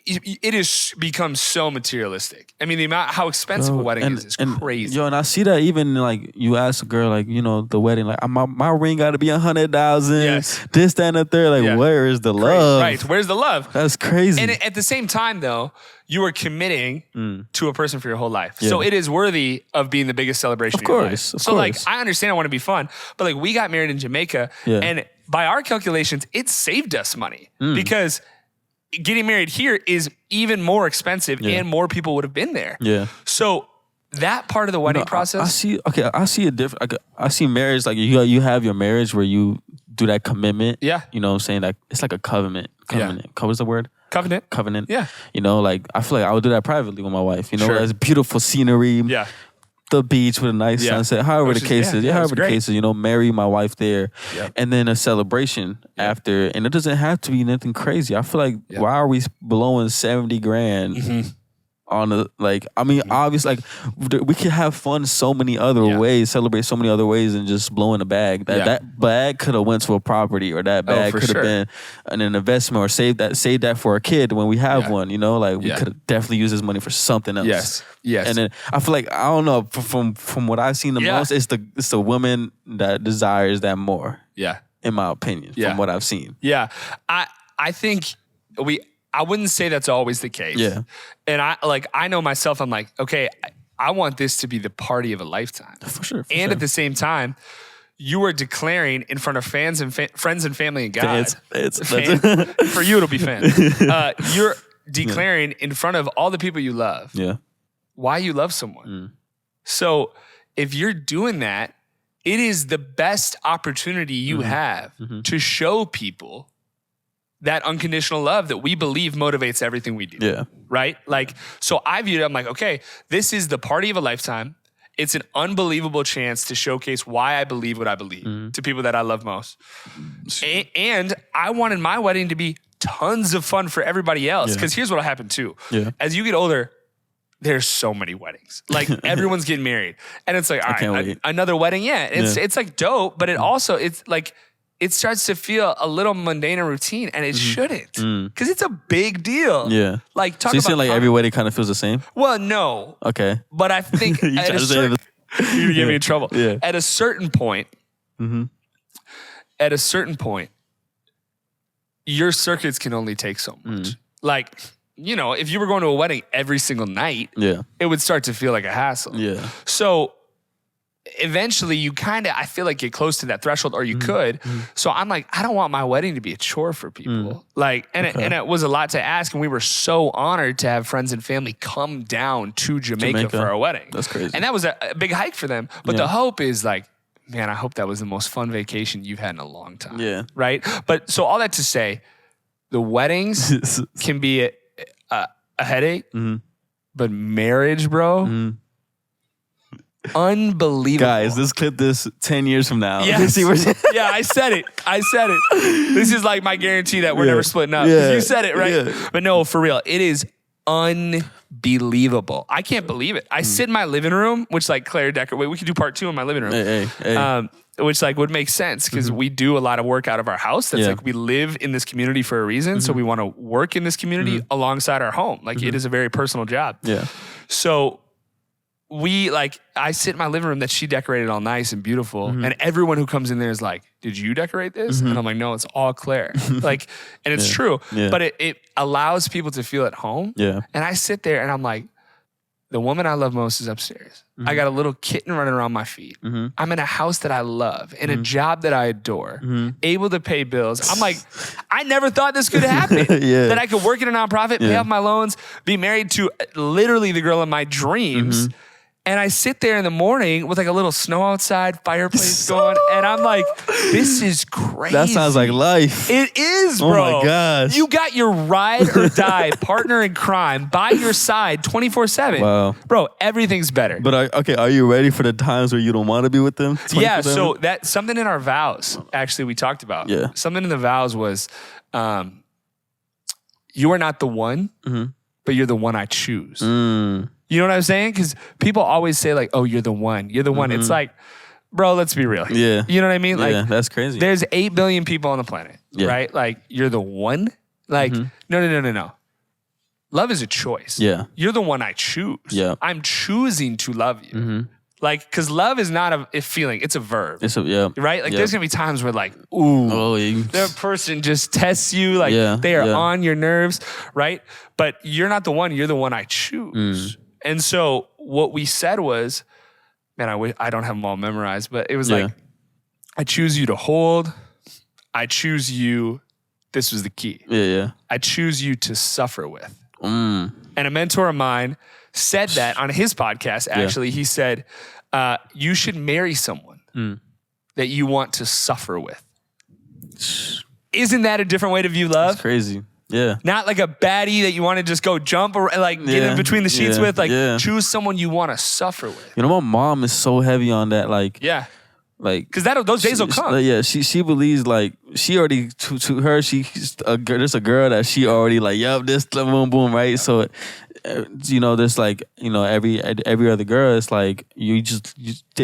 [SPEAKER 2] it has become so materialistic. I mean, the amount how expensive a wedding is crazy.
[SPEAKER 1] And I see that even like you ask a girl like, you know, the wedding, like my ring got to be 100,000.
[SPEAKER 2] Yes.
[SPEAKER 1] This, that, and the third. Like, where is the love?
[SPEAKER 2] Right. Where's the love?
[SPEAKER 1] That's crazy.
[SPEAKER 2] And at the same time, though, you are committing to a person for your whole life.
[SPEAKER 1] Yeah.
[SPEAKER 2] So it is worthy of being the biggest celebration of your life. So like, I understand I want to be fun, but like we got married in Jamaica and by our calculations, it saved us money because getting married here is even more expensive and more people would have been there.
[SPEAKER 1] Yeah.
[SPEAKER 2] So that part of the wedding process.
[SPEAKER 1] I see a different, I see marriage, like you have your marriage where you do that commitment.
[SPEAKER 2] Yeah.
[SPEAKER 1] You know what I'm saying? Like it's like a covenant. What's the word? Covenant.
[SPEAKER 2] Yeah.
[SPEAKER 1] You know, like I feel like I would do that privately with my wife. You know, there's beautiful scenery.
[SPEAKER 2] Yeah.
[SPEAKER 1] The beach with a nice sunset, however the case is. However the case is, you know, marry my wife there.
[SPEAKER 2] Yep.
[SPEAKER 1] And then a celebration after. And it doesn't have to be nothing crazy. I feel like, why are we blowing 70 grand on a, like, I mean, obviously, like, we could have fun so many other ways, celebrate so many other ways than just blowing a bag. That bag could have went to a property, or that bag could have been an investment, or save that for a kid when we have one, you know? Like, we could have definitely used this money for something else.
[SPEAKER 2] Yes.
[SPEAKER 1] And then I feel like, I don't know, from what I've seen the most, it's the woman that desires that more.
[SPEAKER 2] Yeah.
[SPEAKER 1] In my opinion, from what I've seen.
[SPEAKER 2] Yeah. I think I wouldn't say that's always the case.
[SPEAKER 1] Yeah.
[SPEAKER 2] And I know myself, I'm like, okay, I want this to be the party of a lifetime.
[SPEAKER 1] For sure.
[SPEAKER 2] At the same time, you are declaring in front of friends and family and God. For you, it'll be fans. You're declaring in front of all the people you love.
[SPEAKER 1] Yeah.
[SPEAKER 2] Why you love someone. So if you're doing that, it is the best opportunity you have to show people that unconditional love that we believe motivates everything we do.
[SPEAKER 1] Yeah.
[SPEAKER 2] Right? Like, so I viewed it, I'm like, okay, this is the party of a lifetime. It's an unbelievable chance to showcase why I believe what I believe to people that I love most. And I wanted my wedding to be tons of fun for everybody else. Because here's what'll happen too. Yeah. As you get older, there's so many weddings. Like everyone's getting married. And it's like, all right, another wedding. Yeah. It's like dope, but it's like, it starts to feel a little mundane and routine, and it shouldn't, because it's a big deal.
[SPEAKER 1] Yeah,
[SPEAKER 2] like talk
[SPEAKER 1] so you
[SPEAKER 2] about
[SPEAKER 1] saying like every wedding kind of feels the same?
[SPEAKER 2] Well, no.
[SPEAKER 1] Okay,
[SPEAKER 2] but I think you're gonna get me in trouble. Yeah. At a certain point, your circuits can only take so much. Like, you know, if you were going to a wedding every single night, it would start to feel like a hassle. Yeah. So eventually you kind of, I feel like, get close to that threshold, or you could. So I'm like, I don't want my wedding to be a chore for people. Like, and it was a lot to ask. And we were so honored to have friends and family come down to Jamaica for our wedding.
[SPEAKER 1] That's crazy.
[SPEAKER 2] And that was a big hike for them. But the hope is like, man, I hope that was the most fun vacation you've had in a long time. Yeah. Right. But so all that to say, the weddings can be a headache, but marriage, bro, unbelievable.
[SPEAKER 1] Guys, let's clip this 10 years from now.
[SPEAKER 2] Yes. Yeah, I said it. This is like my guarantee that we're never splitting up. You said it, right? Yeah. But no, for real, it is unbelievable. I can't believe it. I sit in my living room, which like Claire Decker, we could do part 2 in my living room. Hey. Which like would make sense because we do a lot of work out of our house. That's like, we live in this community for a reason. So we want to work in this community alongside our home. Like it is a very personal job. Yeah. So I sit in my living room that she decorated all nice and beautiful. And everyone who comes in there is like, did you decorate this? And I'm like, no, it's all Claire. And it's true. Yeah. But it allows people to feel at home.
[SPEAKER 1] Yeah.
[SPEAKER 2] And I sit there and I'm like, the woman I love most is upstairs. I got a little kitten running around my feet. I'm in a house that I love, in a job that I adore, able to pay bills. I'm like, I never thought this could happen. That I could work in a nonprofit, pay off my loans, be married to literally the girl of my dreams. And I sit there in the morning with like a little snow outside, fireplace going, and I'm like, this is crazy.
[SPEAKER 1] That sounds like life.
[SPEAKER 2] It is, bro.
[SPEAKER 1] Oh my gosh.
[SPEAKER 2] You got your ride or die partner in crime by your side 24/7.
[SPEAKER 1] Wow.
[SPEAKER 2] Bro, everything's better.
[SPEAKER 1] But are you ready for the times where you don't want to be with them?
[SPEAKER 2] Yeah, so that something in our vows, actually, we talked about.
[SPEAKER 1] Yeah.
[SPEAKER 2] Something in the vows was, you are not the one, but you're the one I choose. You know what I'm saying? Because people always say like, oh, you're the one. You're the one. It's like, bro, let's be real.
[SPEAKER 1] Yeah.
[SPEAKER 2] You know what I mean? Like,
[SPEAKER 1] yeah, that's crazy.
[SPEAKER 2] There's 8 billion people on the planet, right? Like, you're the one? Like, no. Love is a choice.
[SPEAKER 1] Yeah.
[SPEAKER 2] You're the one I choose.
[SPEAKER 1] Yeah.
[SPEAKER 2] I'm choosing to love you. Like, because love is not a feeling, it's a verb.
[SPEAKER 1] It's
[SPEAKER 2] right? Like, there's going to be times where like, ooh, that person just tests you. Like, they are on your nerves, right? But you're not the one. You're the one I choose. And so what we said was, man, I don't have them all memorized, but it was like, I choose you to hold. I choose you. This was the key. I choose you to suffer with. And a mentor of mine said that on his podcast, actually. He said, you should marry someone that you want to suffer with. Isn't that a different way to view love?
[SPEAKER 1] That's crazy. Yeah.
[SPEAKER 2] Not like a baddie that you want to just go jump or like get in between the sheets with. Like choose someone you want to suffer with.
[SPEAKER 1] You know, my mom is so heavy on that. Like, like,
[SPEAKER 2] because those days will come.
[SPEAKER 1] She believes like she already to her there's a girl that she already like this boom boom right. So, there's like every other girl is like they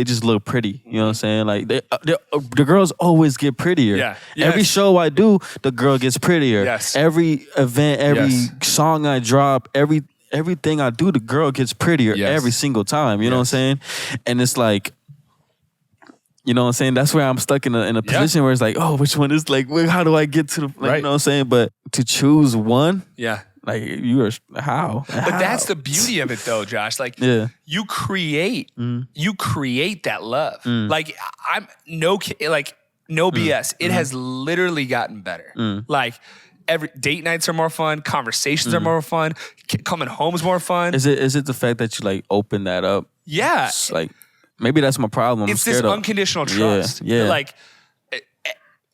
[SPEAKER 1] just look pretty. You know what I'm saying? Like the girls always get prettier.
[SPEAKER 2] Yeah.
[SPEAKER 1] Every show I do, the girl gets prettier.
[SPEAKER 2] Yes.
[SPEAKER 1] Every event, every song I drop, everything I do, the girl gets prettier every single time. You know what I'm saying? And it's like. You know what I'm saying? That's where I'm stuck in a position where it's like, oh, which one is like, how do I get to the, you know what I'm saying? But to choose one, like how?
[SPEAKER 2] But that's the beauty of it though, Josh. Like you create that love. Like I'm no BS. It has literally gotten better. Like every date nights are more fun, conversations are more fun, coming home is more fun.
[SPEAKER 1] Is it the fact that you like open that up?
[SPEAKER 2] Yeah.
[SPEAKER 1] It's like, maybe that's my problem.
[SPEAKER 2] It's this unconditional trust.
[SPEAKER 1] Yeah.
[SPEAKER 2] Like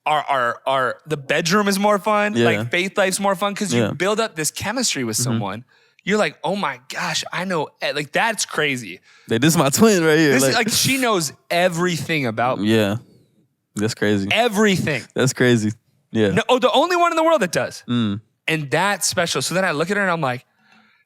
[SPEAKER 2] the bedroom is more fun. Like faith life's more fun because you build up this chemistry with someone. You're like, oh my gosh, I know. Like that's crazy.
[SPEAKER 1] Like, this is my twin right here.
[SPEAKER 2] This is like she knows everything about me.
[SPEAKER 1] Yeah, that's crazy.
[SPEAKER 2] Everything.
[SPEAKER 1] That's crazy. Yeah.
[SPEAKER 2] No, the only one in the world that does. And that's special. So then I look at her and I'm like,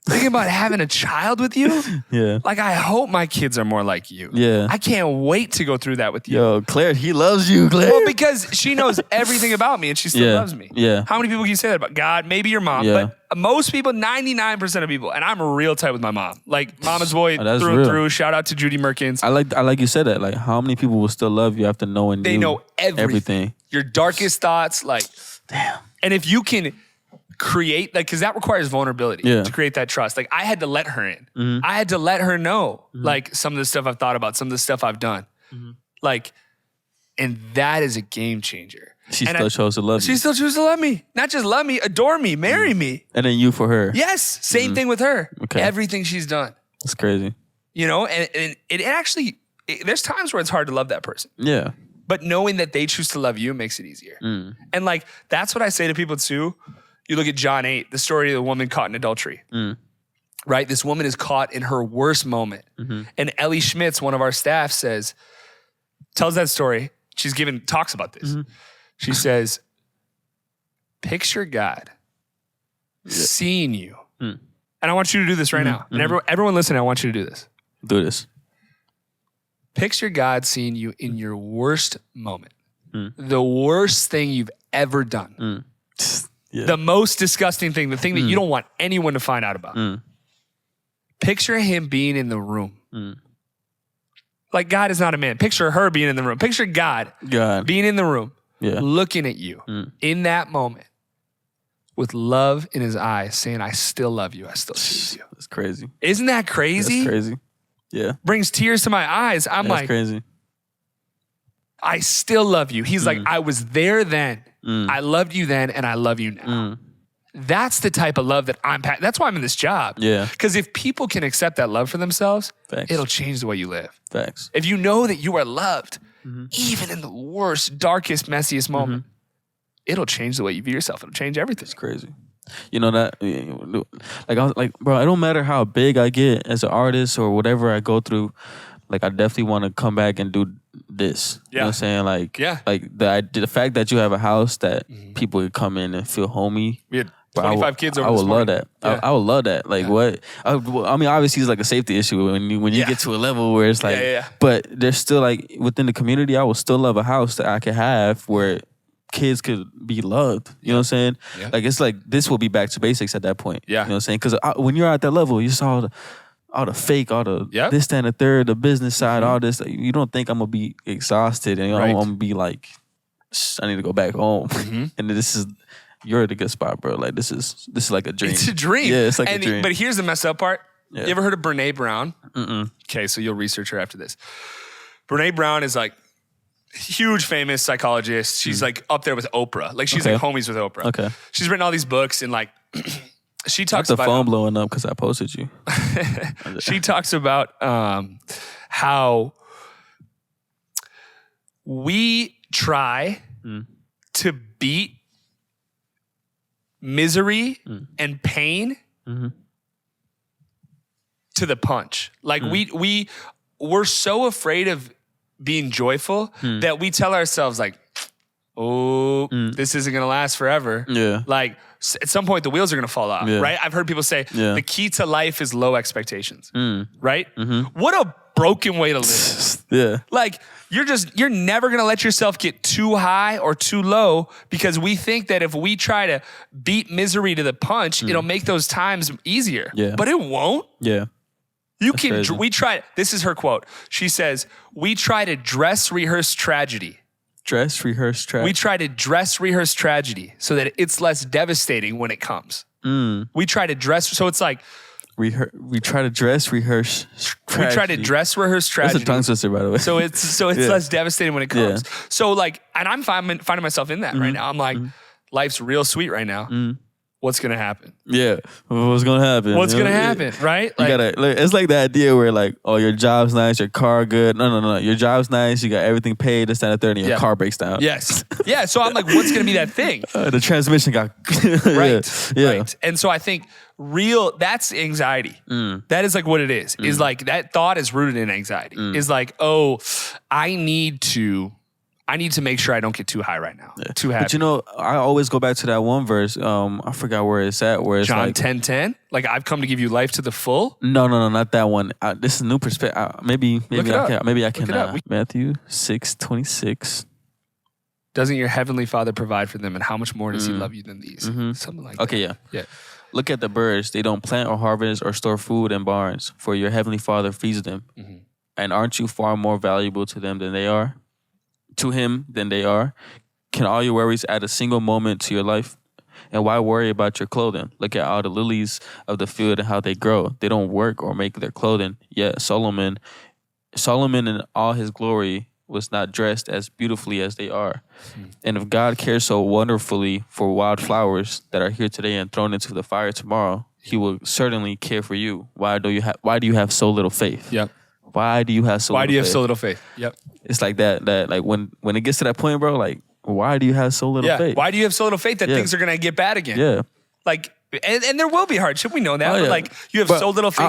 [SPEAKER 2] thinking about having a child with you?
[SPEAKER 1] Yeah.
[SPEAKER 2] Like, I hope my kids are more like you.
[SPEAKER 1] Yeah.
[SPEAKER 2] I can't wait to go through that with you.
[SPEAKER 1] Yo, Claire, he loves you, Claire.
[SPEAKER 2] Well, because she knows everything about me and she still loves me.
[SPEAKER 1] Yeah.
[SPEAKER 2] How many people can you say that about? God, maybe your mom. But most people, 99% of people, and I'm real tight with my mom. Like, mama's boy through and through. Shout out to Judy Merkins.
[SPEAKER 1] I like you said that. Like, how many people will still love you after knowing
[SPEAKER 2] they know everything. Your darkest thoughts, like.
[SPEAKER 1] Damn.
[SPEAKER 2] And if you can create, like, because that requires vulnerability to create that trust. Like, I had to let her in. I had to let her know, like, some of the stuff I've thought about, some of the stuff I've done. Like, and that is a game changer.
[SPEAKER 1] She still chose to love you.
[SPEAKER 2] She still chooses to love me. Not just love me, adore me, marry me.
[SPEAKER 1] And then you for her.
[SPEAKER 2] Yes. Same thing with her.
[SPEAKER 1] Okay.
[SPEAKER 2] Everything she's done.
[SPEAKER 1] That's crazy.
[SPEAKER 2] You know, and it actually, there's times where it's hard to love that person.
[SPEAKER 1] Yeah.
[SPEAKER 2] But knowing that they choose to love you makes it easier. And like, that's what I say to people too. You look at John 8, the story of the woman caught in adultery, right? This woman is caught in her worst moment. And Ellie Schmitz, one of our staff, tells that story. Talks about this. She says, picture God seeing you. And I want you to do this right now. And everyone listening, I want you to do this.
[SPEAKER 1] Do this.
[SPEAKER 2] Picture God seeing you in your worst moment. The worst thing you've ever done. The most disgusting thing, the thing that you don't want anyone to find out about. Picture him being in the room Like God is not a man. Picture her being in the room. Picture God being in the room, looking at you in that moment with love in his eyes, saying, I still love you. I still choose you.
[SPEAKER 1] That's crazy.
[SPEAKER 2] Isn't that crazy?
[SPEAKER 1] That's crazy. Yeah.
[SPEAKER 2] Brings tears to my eyes. I'm like,
[SPEAKER 1] crazy.
[SPEAKER 2] I still love you. He's like, I was there then. I loved you then and I love you now. That's the type of love that that's why I'm in this job.
[SPEAKER 1] Yeah.
[SPEAKER 2] Because if people can accept that love for themselves,
[SPEAKER 1] Facts.
[SPEAKER 2] it'll change the way you live.
[SPEAKER 1] Facts.
[SPEAKER 2] If you know that you are loved, even in the worst, darkest, messiest moment, it'll change the way you view yourself. It'll change everything.
[SPEAKER 1] It's crazy. You know that, like I was like, bro, it don't matter how big I get as an artist or whatever I go through. Like I definitely want to come back and do this. You know what I'm saying? Like, like the fact that you have a house that people could come in and feel homey.
[SPEAKER 2] We had 25 kids over
[SPEAKER 1] I would
[SPEAKER 2] this morning.
[SPEAKER 1] love that. I would love that. Like what? I mean, obviously it's like a safety issue when you get to a level where it's like, but there's still like within the community, I would still love a house that I could have where kids could be loved. You know what I'm saying? Yeah. Like it's like this will be back to basics at that point. Yeah. You know what I'm saying? Because when you're at that level, you saw all the fake, all the this, that, and the third, the business side, all this. Like, you don't think I'm gonna be exhausted and I'm gonna be like, I need to go back home. And you're at a good spot, bro. Like this is like a dream.
[SPEAKER 2] It's a dream.
[SPEAKER 1] Yeah, it's like a dream.
[SPEAKER 2] But here's the messed up part. You ever heard of Brene Brown? Okay, so you'll research her after this. Brene Brown is like huge famous psychologist. She's like up there with Oprah. Like she's like homies with Oprah. Okay. She's written all these books and like she talks about
[SPEAKER 1] the phone blowing up because I posted you.
[SPEAKER 2] She talks about how we try to beat misery and pain to the punch. Like we're so afraid of being joyful that we tell ourselves like, this isn't going to last forever. Yeah. Like at some point the wheels are going to fall off, right? I've heard people say the key to life is low expectations, right? What a broken way to live. Like you're never going to let yourself get too high or too low because we think that if we try to beat misery to the punch, it'll make those times easier. Yeah. But it won't. Yeah. We try, this is her quote. She says, we try to dress rehearse tragedy.
[SPEAKER 1] Dress rehearse tragedy.
[SPEAKER 2] We try to dress rehearse tragedy so that it's less devastating when it comes. We try to dress, so it's like,
[SPEAKER 1] we try to dress rehearse tragedy.
[SPEAKER 2] We try to dress rehearse tragedy.
[SPEAKER 1] That's a tongue twister, by the way.
[SPEAKER 2] So it's less devastating when it comes. Yeah. So like, and I'm finding myself in that right now. I'm like, life's real sweet right now. What's gonna happen?
[SPEAKER 1] Yeah, what's gonna happen?
[SPEAKER 2] What's gonna happen? Right?
[SPEAKER 1] Like, you gotta. It's like the idea where like, oh, your job's nice, your car good. No. Your job's nice, you got everything paid. This, that, and the third, and your car breaks down.
[SPEAKER 2] Yes. Yeah. So I'm like, what's gonna be that thing?
[SPEAKER 1] The transmission got
[SPEAKER 2] right. Yeah. Right. And so I think that's anxiety. That is like what it is. Is like that thought is rooted in anxiety. Is like, oh, I need to make sure I don't get too high right now. Yeah. Too happy.
[SPEAKER 1] But you know, I always go back to that one verse. I forgot where it's at. Where it's
[SPEAKER 2] John
[SPEAKER 1] like
[SPEAKER 2] 10:10. Like I've come to give you life to the full.
[SPEAKER 1] No, not that one. This is a new perspective. Maybe I can. Matthew 6:26.
[SPEAKER 2] Doesn't your heavenly Father provide for them, and how much more does He love you than these? Something like that.
[SPEAKER 1] Okay, yeah. Look at the birds. They don't plant or harvest or store food in barns, for your heavenly Father feeds them. And aren't you far more valuable to them than they are? To Him than they are? Can all your worries add a single moment to your life? And why worry about your clothing? Look at all the lilies of the field and how they grow. They don't work or make their clothing. Yet Solomon in all his glory was not dressed as beautifully as they are. And if God cares so wonderfully for wildflowers that are here today and thrown into the fire tomorrow, He will certainly care for you. Why do you have so little faith? Yep. Why do you have so little faith?
[SPEAKER 2] Yep.
[SPEAKER 1] It's like that like when it gets to that point, bro, like, why do you have so little faith?
[SPEAKER 2] Why do you have so little faith that things are going to get bad again? Yeah. Like, and there will be hardship. We know that. But like, you have so little faith.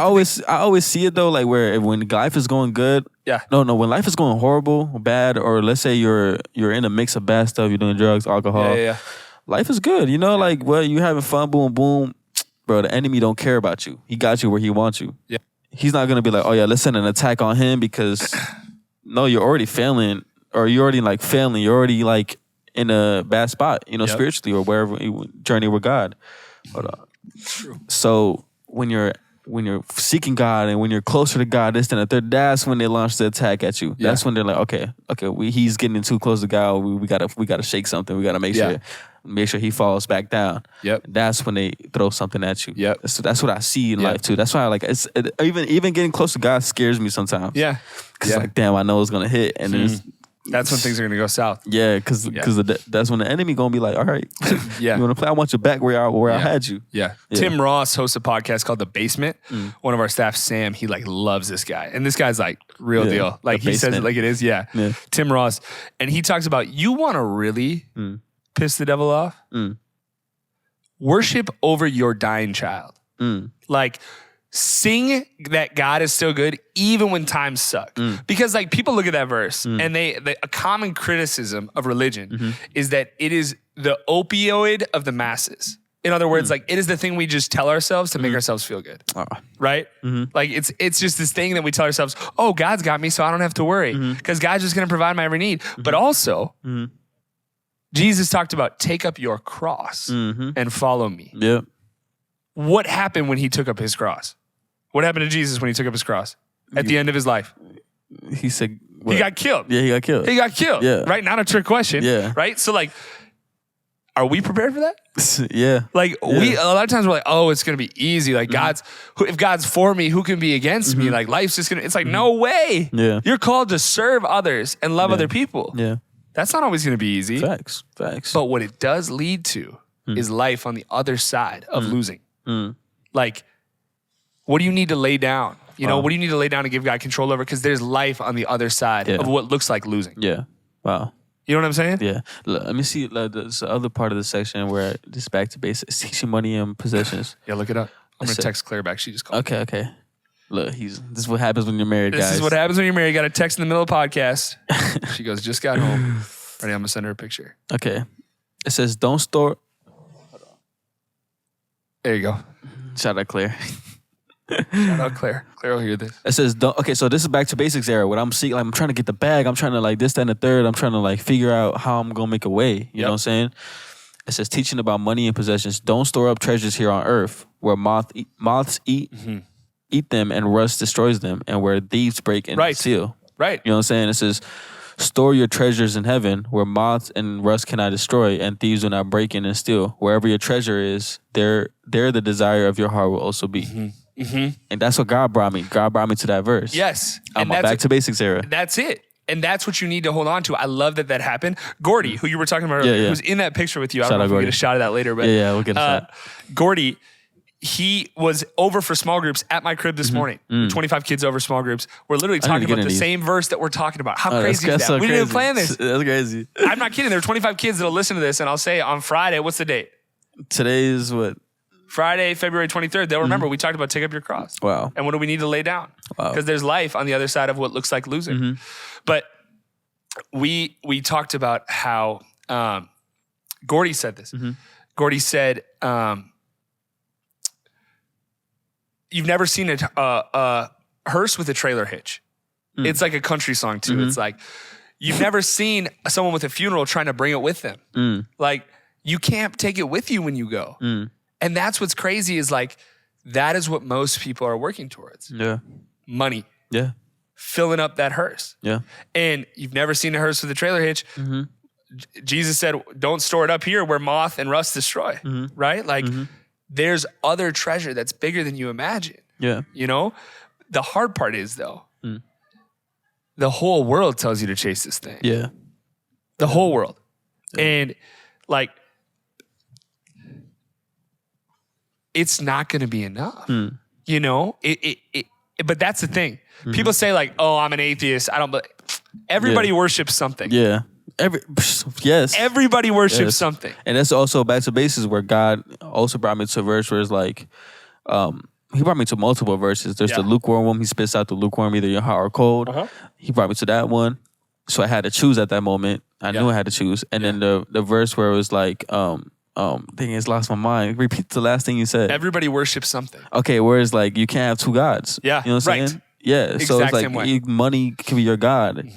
[SPEAKER 1] I always see it though, like when life is going good. Yeah. No, when life is going horrible, bad, or let's say you're in a mix of bad stuff, you're doing drugs, alcohol. Yeah. Life is good. You know, like, well, you having fun, boom, boom. Bro, the enemy don't care about you. He got you where he wants you. Yeah. He's not going to be like, oh yeah, let's send an attack on him because no, you're already failing, or you're already like failing. You're already like in a bad spot, you know, spiritually or wherever you journey with God. Hold on. True. So when you're seeking God and when you're closer to God, this and the third, that's when they launch the attack at you. That's when they're like, okay, he's getting too close to God. We gotta shake something. We gotta make sure he falls back down.
[SPEAKER 2] Yep.
[SPEAKER 1] That's when they throw something at you.
[SPEAKER 2] Yep.
[SPEAKER 1] So that's what I see in life too. That's why even getting close to God scares me sometimes.
[SPEAKER 2] Yeah.
[SPEAKER 1] Because like, damn, I know it's gonna hit, and
[SPEAKER 2] that's when things are gonna go south.
[SPEAKER 1] Yeah, because that's when the enemy gonna be like, all right, you want to play? I want you back where I had you.
[SPEAKER 2] Yeah. Tim Ross hosts a podcast called The Basement. One of our staff, Sam, he like loves this guy, and this guy's like real deal. Like he says it like it is. Yeah. Tim Ross, and he talks about you want to really piss the devil off. Worship over your dying child. Like. Sing that God is still good even when times suck. Because like people look at that verse and a common criticism of religion is that it is the opioid of the masses. In other words, like it is the thing we just tell ourselves to make ourselves feel good. Right? Like it's just this thing that we tell ourselves, oh, God's got me so I don't have to worry because God's just going to provide my every need. But also, Jesus talked about take up your cross and follow me.
[SPEAKER 1] Yep.
[SPEAKER 2] What happened when he took up his cross? What happened to Jesus when he took up his cross at the end of his life?
[SPEAKER 1] He said,
[SPEAKER 2] what? He got killed.
[SPEAKER 1] Yeah, he got killed.
[SPEAKER 2] He got killed.
[SPEAKER 1] Yeah.
[SPEAKER 2] Right? Not a trick question.
[SPEAKER 1] Yeah.
[SPEAKER 2] Right? So like, are we prepared for that?
[SPEAKER 1] Yeah.
[SPEAKER 2] Like a lot of times we're like, oh, it's going to be easy. Like if God's for me, who can be against me? Like life's just going to, it's like, no way.
[SPEAKER 1] Yeah.
[SPEAKER 2] You're called to serve others and love other people.
[SPEAKER 1] Yeah.
[SPEAKER 2] That's not always going to be easy.
[SPEAKER 1] Facts.
[SPEAKER 2] But what it does lead to is life on the other side of losing. Like, what do you need to lay down? You know, what do you need to lay down to give God control over? Because there's life on the other side of what looks like losing.
[SPEAKER 1] Yeah. Wow.
[SPEAKER 2] You know what I'm saying?
[SPEAKER 1] Yeah. Let me see the other part of the section where this back to basics, teaching money and possessions.
[SPEAKER 2] Yeah, look it up. I'm going to text Claire back. She just called me.
[SPEAKER 1] Okay. Look, this is what happens when you're married, guys.
[SPEAKER 2] This is what happens when you're married. You got a text in the middle of the podcast. She goes, just got home. Ready, I'm going to send her a picture.
[SPEAKER 1] Okay. It says, don't store.
[SPEAKER 2] There you go.
[SPEAKER 1] Shout out Claire.
[SPEAKER 2] Shout out Claire. Claire will hear this.
[SPEAKER 1] It says, so this is back to basics era. What I'm seeing, like, I'm trying to get the bag. I'm trying to like this, that, and the third. I'm trying to like figure out how I'm going to make a way. You know what I'm saying? It says, teaching about money and possessions. Don't store up treasures here on earth where moths eat them and rust destroys them and where thieves break and steal.
[SPEAKER 2] Right.
[SPEAKER 1] You know what I'm saying? It says, store your treasures in heaven where moths and rust cannot destroy and thieves do not break in and steal. Wherever your treasure is, there the desire of your heart will also be. And that's what God brought me. God brought me to that verse.
[SPEAKER 2] Yes.
[SPEAKER 1] I'm back to basics era.
[SPEAKER 2] That's it. And that's what you need to hold on to. I love that happened. Gordy, who you were talking about earlier, who's in that picture with you. I don't know if we'll get a shot of that later. But
[SPEAKER 1] we'll get a shot.
[SPEAKER 2] Gordy, he was over for small groups at my crib this morning. 25 kids over small groups. We're literally talking about the same verse that we're talking about. How crazy is that?
[SPEAKER 1] So
[SPEAKER 2] we didn't even plan this.
[SPEAKER 1] That's crazy.
[SPEAKER 2] I'm not kidding. There are 25 kids that'll listen to this, and I'll say on Friday, what's the date?
[SPEAKER 1] Today is what?
[SPEAKER 2] Friday, February 23rd. They'll remember we talked about take up your cross.
[SPEAKER 1] Wow.
[SPEAKER 2] And what do we need to lay down?
[SPEAKER 1] Wow.
[SPEAKER 2] Because there's life on the other side of what looks like losing. But we talked about how Gordy said this. Gordy said, you've never seen a hearse with a trailer hitch. It's like a country song too. It's like, you've never seen someone with a funeral trying to bring it with them. Like, you can't take it with you when you go. And that's what's crazy is like, that is what most people are working towards.
[SPEAKER 1] Yeah.
[SPEAKER 2] Money.
[SPEAKER 1] Yeah.
[SPEAKER 2] Filling up that hearse.
[SPEAKER 1] Yeah.
[SPEAKER 2] And you've never seen a hearse with a trailer hitch. Jesus said, don't store it up here where moth and rust destroy. Right? Like, there's other treasure that's bigger than you imagine.
[SPEAKER 1] Yeah.
[SPEAKER 2] You know? The hard part is, though, the whole world tells you to chase this thing.
[SPEAKER 1] Yeah.
[SPEAKER 2] The whole world. Yeah. And, like, it's not going to be enough. You know? But that's the thing. People say, like, oh, I'm an atheist. I don't believe. Everybody worships something.
[SPEAKER 1] Yeah.
[SPEAKER 2] Everybody worships something.
[SPEAKER 1] And that's also back to basics where God also brought me to a verse where it's like, he brought me to multiple verses. There's the lukewarm one. He spits out the lukewarm, either you're hot or cold. He brought me to that one. So I had to choose at that moment. I knew I had to choose. And then the verse where it was like, thing has lost my mind. Repeat the last thing you said.
[SPEAKER 2] Everybody worships something.
[SPEAKER 1] Okay, whereas like you can't have two gods.
[SPEAKER 2] Yeah.
[SPEAKER 1] You know what I'm saying? Yeah. So it's like money can be your God.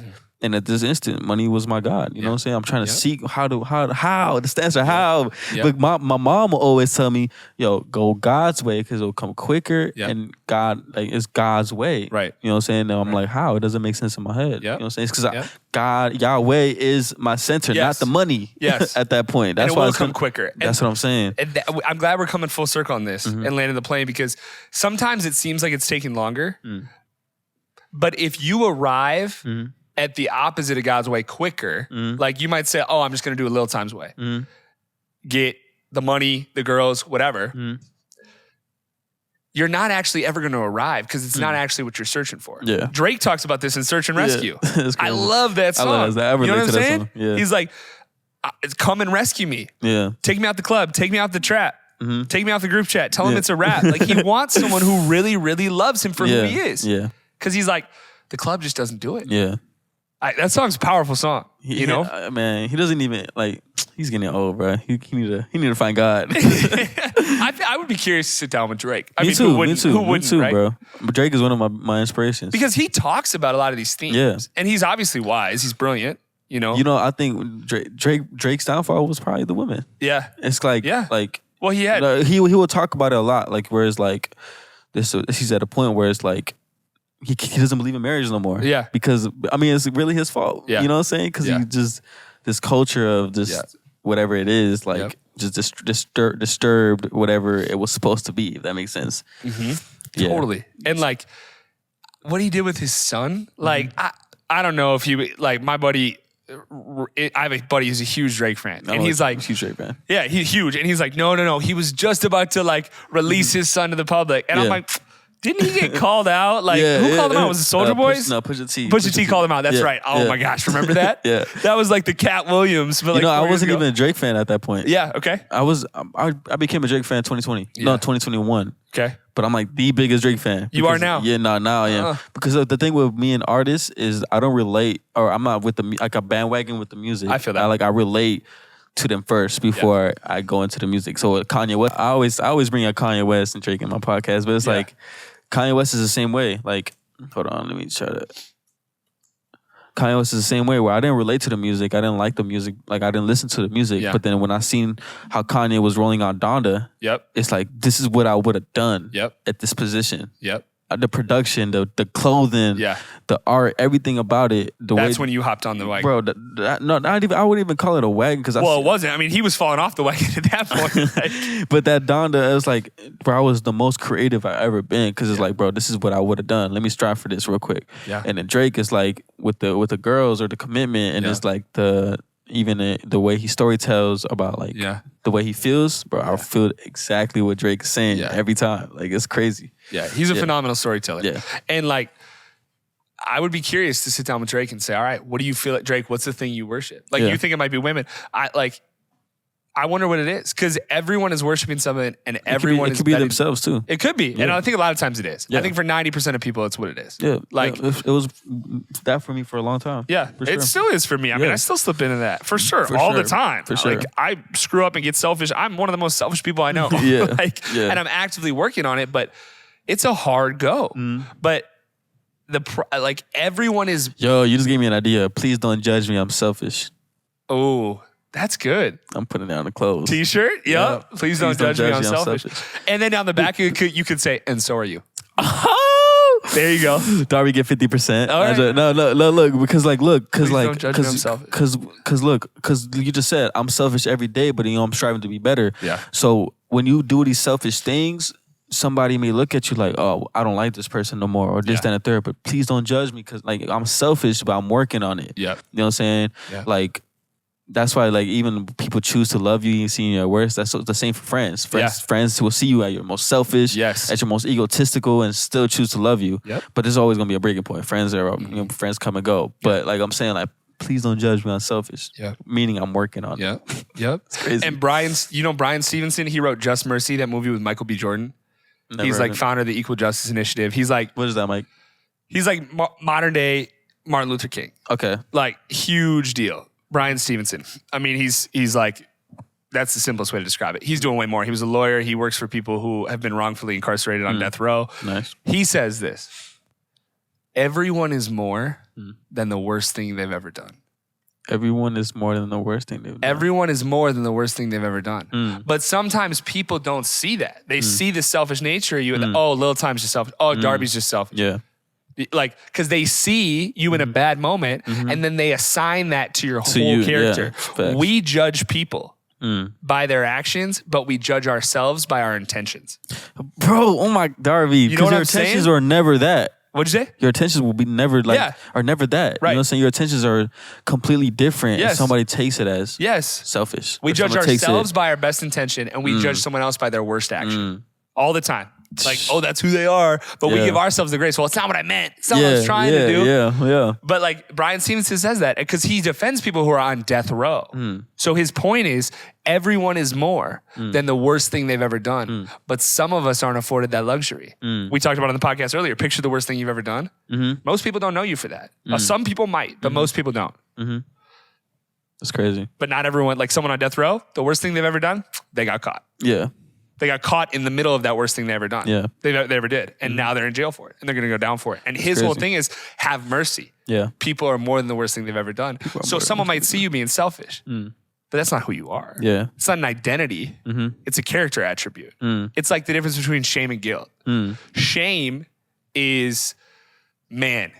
[SPEAKER 1] And at this instant, money was my God. You know what I'm saying? I'm trying to seek how. That's the answer. How? But my mom will always tell me, yo, go God's way because it'll come quicker. And God, like, it's God's way.
[SPEAKER 2] Right.
[SPEAKER 1] You know what I'm saying? And I'm like, how? It doesn't make sense in my head. You know what I'm saying? It's because God, Yahweh is my center, not the money. At that point. That's why
[SPEAKER 2] it's come quicker.
[SPEAKER 1] That's what I'm saying.
[SPEAKER 2] And I'm glad we're coming full circle on this and landing the plane, because sometimes it seems like it's taking longer. But if you arrive at the opposite of God's way quicker, like you might say, oh, I'm just going to do a LilTime's way. Get the money, the girls, whatever. You're not actually ever going to arrive because it's not actually what you're searching for. Drake talks about this in Search and Rescue. I love that song.
[SPEAKER 1] I love that.
[SPEAKER 2] You know what I'm saying?
[SPEAKER 1] Song.
[SPEAKER 2] He's like, come and rescue me. Take me out the club. Take me out the trap. Take me out the group chat. Tell him it's a rap. Like, he wants someone who really, really loves him for who he is. Because he's like, the club just doesn't do it. That song's a powerful song. You know?
[SPEAKER 1] Man, he doesn't even, like, he's getting old, bro. He need to find God.
[SPEAKER 2] I would be curious to sit down with Drake.
[SPEAKER 1] Me too,
[SPEAKER 2] right?
[SPEAKER 1] bro. Drake is one of my inspirations.
[SPEAKER 2] Because he talks about a lot of these themes. And he's obviously wise. He's brilliant. You know?
[SPEAKER 1] I think Drake's downfall was probably the women. It's like, like,
[SPEAKER 2] well, he had.
[SPEAKER 1] He will talk about it a lot. Like, whereas, like, he's at a point where it's like, he doesn't believe in marriage no more. Because, I mean, it's really his fault. You know what I'm saying? Because he just, this culture of just whatever it is, like, just disturbed whatever it was supposed to be, if that makes sense.
[SPEAKER 2] Totally. And, like, what he did with his son, like, I don't know if he, like, my buddy, I have a buddy who's a huge Drake fan. And he's like,
[SPEAKER 1] huge Drake fan.
[SPEAKER 2] Yeah, he's huge. And he's like, no. He was just about to, like, release his son to the public. And I'm like, didn't he get called out? Like, who called him out? Was it Soulja Boys?
[SPEAKER 1] Pusha T.
[SPEAKER 2] Pusha T called him out. That's right. Oh my gosh, remember that? That was like the Cat Williams. But like,
[SPEAKER 1] I wasn't even a Drake fan at that point.
[SPEAKER 2] Okay.
[SPEAKER 1] I became a Drake fan in 2020. No, 2021.
[SPEAKER 2] Okay.
[SPEAKER 1] But I'm like the biggest Drake fan.
[SPEAKER 2] You are now?
[SPEAKER 1] Yeah, now I am. Because the thing with me and artists is I don't relate, or I'm not with like a bandwagon with the music.
[SPEAKER 2] I feel that.
[SPEAKER 1] I relate to them first before I go into the music. So with Kanye West, I always bring up Kanye West and Drake in my podcast, but it's like Kanye West is the same way. Like, hold on, let me try to. Kanye West is the same way where I didn't relate to the music. I didn't like the music. Like, I didn't listen to the music. But then when I seen how Kanye was rolling out Donda, it's like, this is what I would have done at this position. The production, the clothing, the art, everything about it.
[SPEAKER 2] That's when you hopped on the wagon.
[SPEAKER 1] Bro, I wouldn't even call it a wagon.
[SPEAKER 2] It wasn't. I mean, he was falling off the wagon at that point.
[SPEAKER 1] But that Donda, it was like, bro, I was the most creative I ever been. Because it's like, bro, this is what I would have done. Let me strive for this real quick. And then Drake is like, with the girls or the commitment. And it's like the way he story tells about like the way he feels, bro. I feel exactly what Drake is saying every time. Like, it's crazy.
[SPEAKER 2] He's a phenomenal storyteller. And like, I would be curious to sit down with Drake and say, all right, what do you feel like, Drake? What's the thing you worship? Like, you think it might be women. I wonder what it is, because everyone is worshiping something, and everyone
[SPEAKER 1] it could be themselves too.
[SPEAKER 2] It could be, and I think a lot of times it is. I think for 90% of people, it's what it is. Like,
[SPEAKER 1] it was that for me for a long time.
[SPEAKER 2] For sure. It still is for me. I mean, I still slip into that for sure, all the time. For sure, like, I screw up and get selfish. I'm one of the most selfish people I know. And I'm actively working on it, but it's a hard go. But like, everyone is.
[SPEAKER 1] Yo, you just gave me an idea. Please don't judge me. I'm selfish.
[SPEAKER 2] Oh. That's good.
[SPEAKER 1] I'm putting down the clothes.
[SPEAKER 2] T-shirt? Yep. Please don't judge me. I'm selfish. And then down the back, you could say, and so are you.
[SPEAKER 1] Oh!
[SPEAKER 2] There you go.
[SPEAKER 1] Darby get 50%.
[SPEAKER 2] All right.
[SPEAKER 1] No, look, because you just said I'm selfish every day, but I'm striving to be better. So when you do these selfish things, somebody may look at you like, oh, I don't like this person no more, or this, that, and the third. But please don't judge me, because like, I'm selfish, but I'm working on it. You know what I'm saying? Like, that's why, like, even people choose to love you, seeing your worst. That's the same for friends. Friends will see you at your most selfish, at your most egotistical, and still choose to love you. But there's always gonna be a breaking point. Friends friends come and go. But like I'm saying, like, please don't judge me on selfish. Meaning I'm working on it. It's crazy.
[SPEAKER 2] And Brian Stevenson, he wrote Just Mercy, that movie with Michael B. Jordan. He's like founder of the Equal Justice Initiative. He's like,
[SPEAKER 1] what is that, Mike?
[SPEAKER 2] He's like modern day Martin Luther King.
[SPEAKER 1] Okay.
[SPEAKER 2] Like, huge deal. Brian Stevenson. I mean, he's like, that's the simplest way to describe it. He's doing way more. He was a lawyer. He works for people who have been wrongfully incarcerated on death row.
[SPEAKER 1] Nice.
[SPEAKER 2] He says this: everyone is more than the worst thing they've ever done.
[SPEAKER 1] Everyone is more than the worst thing they've done.
[SPEAKER 2] Everyone is more than the worst thing they've ever done. But sometimes people don't see that. They see the selfish nature of you and oh, LilTime's just selfish. Oh, Darby's just selfish.
[SPEAKER 1] Yeah.
[SPEAKER 2] Like, because they see you in a bad moment and then they assign that to your whole character.
[SPEAKER 1] Yeah,
[SPEAKER 2] we judge people by their actions, but we judge ourselves by our intentions.
[SPEAKER 1] Bro, oh my, Darby.
[SPEAKER 2] You know what
[SPEAKER 1] your
[SPEAKER 2] I'm saying?
[SPEAKER 1] intentions are never that.
[SPEAKER 2] What'd you say?
[SPEAKER 1] Your intentions will be never are never that.
[SPEAKER 2] Right.
[SPEAKER 1] You know what I'm saying? Your intentions are completely different.
[SPEAKER 2] Yes.
[SPEAKER 1] And somebody takes it as
[SPEAKER 2] Yes.
[SPEAKER 1] selfish.
[SPEAKER 2] We
[SPEAKER 1] Or
[SPEAKER 2] judge
[SPEAKER 1] someone takes
[SPEAKER 2] ourselves by our best intention and we judge someone else by their worst action. All the time. Like, oh, that's who they are. But we give ourselves the grace. Well, it's not what I meant. It's not what I was trying to do.
[SPEAKER 1] Yeah.
[SPEAKER 2] But like Brian Stevenson says that because he defends people who are on death row. So his point is everyone is more than the worst thing they've ever done. But some of us aren't afforded that luxury. We talked about it on the podcast earlier. Picture the worst thing you've ever done. Most people don't know you for that. Some people might, but most people don't.
[SPEAKER 1] That's crazy.
[SPEAKER 2] But not everyone, like someone on death row, the worst thing they've ever done, they got caught.
[SPEAKER 1] Yeah.
[SPEAKER 2] They got caught in the middle of that worst thing they ever done.
[SPEAKER 1] Yeah.
[SPEAKER 2] They ever did. And now they're in jail for it. And they're going to go down for it. And his whole thing is have mercy.
[SPEAKER 1] Yeah.
[SPEAKER 2] People are more than the worst thing they've ever done. So someone might see you being selfish, but that's not who you are.
[SPEAKER 1] Yeah.
[SPEAKER 2] It's not an identity. It's a character attribute. It's like the difference between shame and guilt. Shame is, man,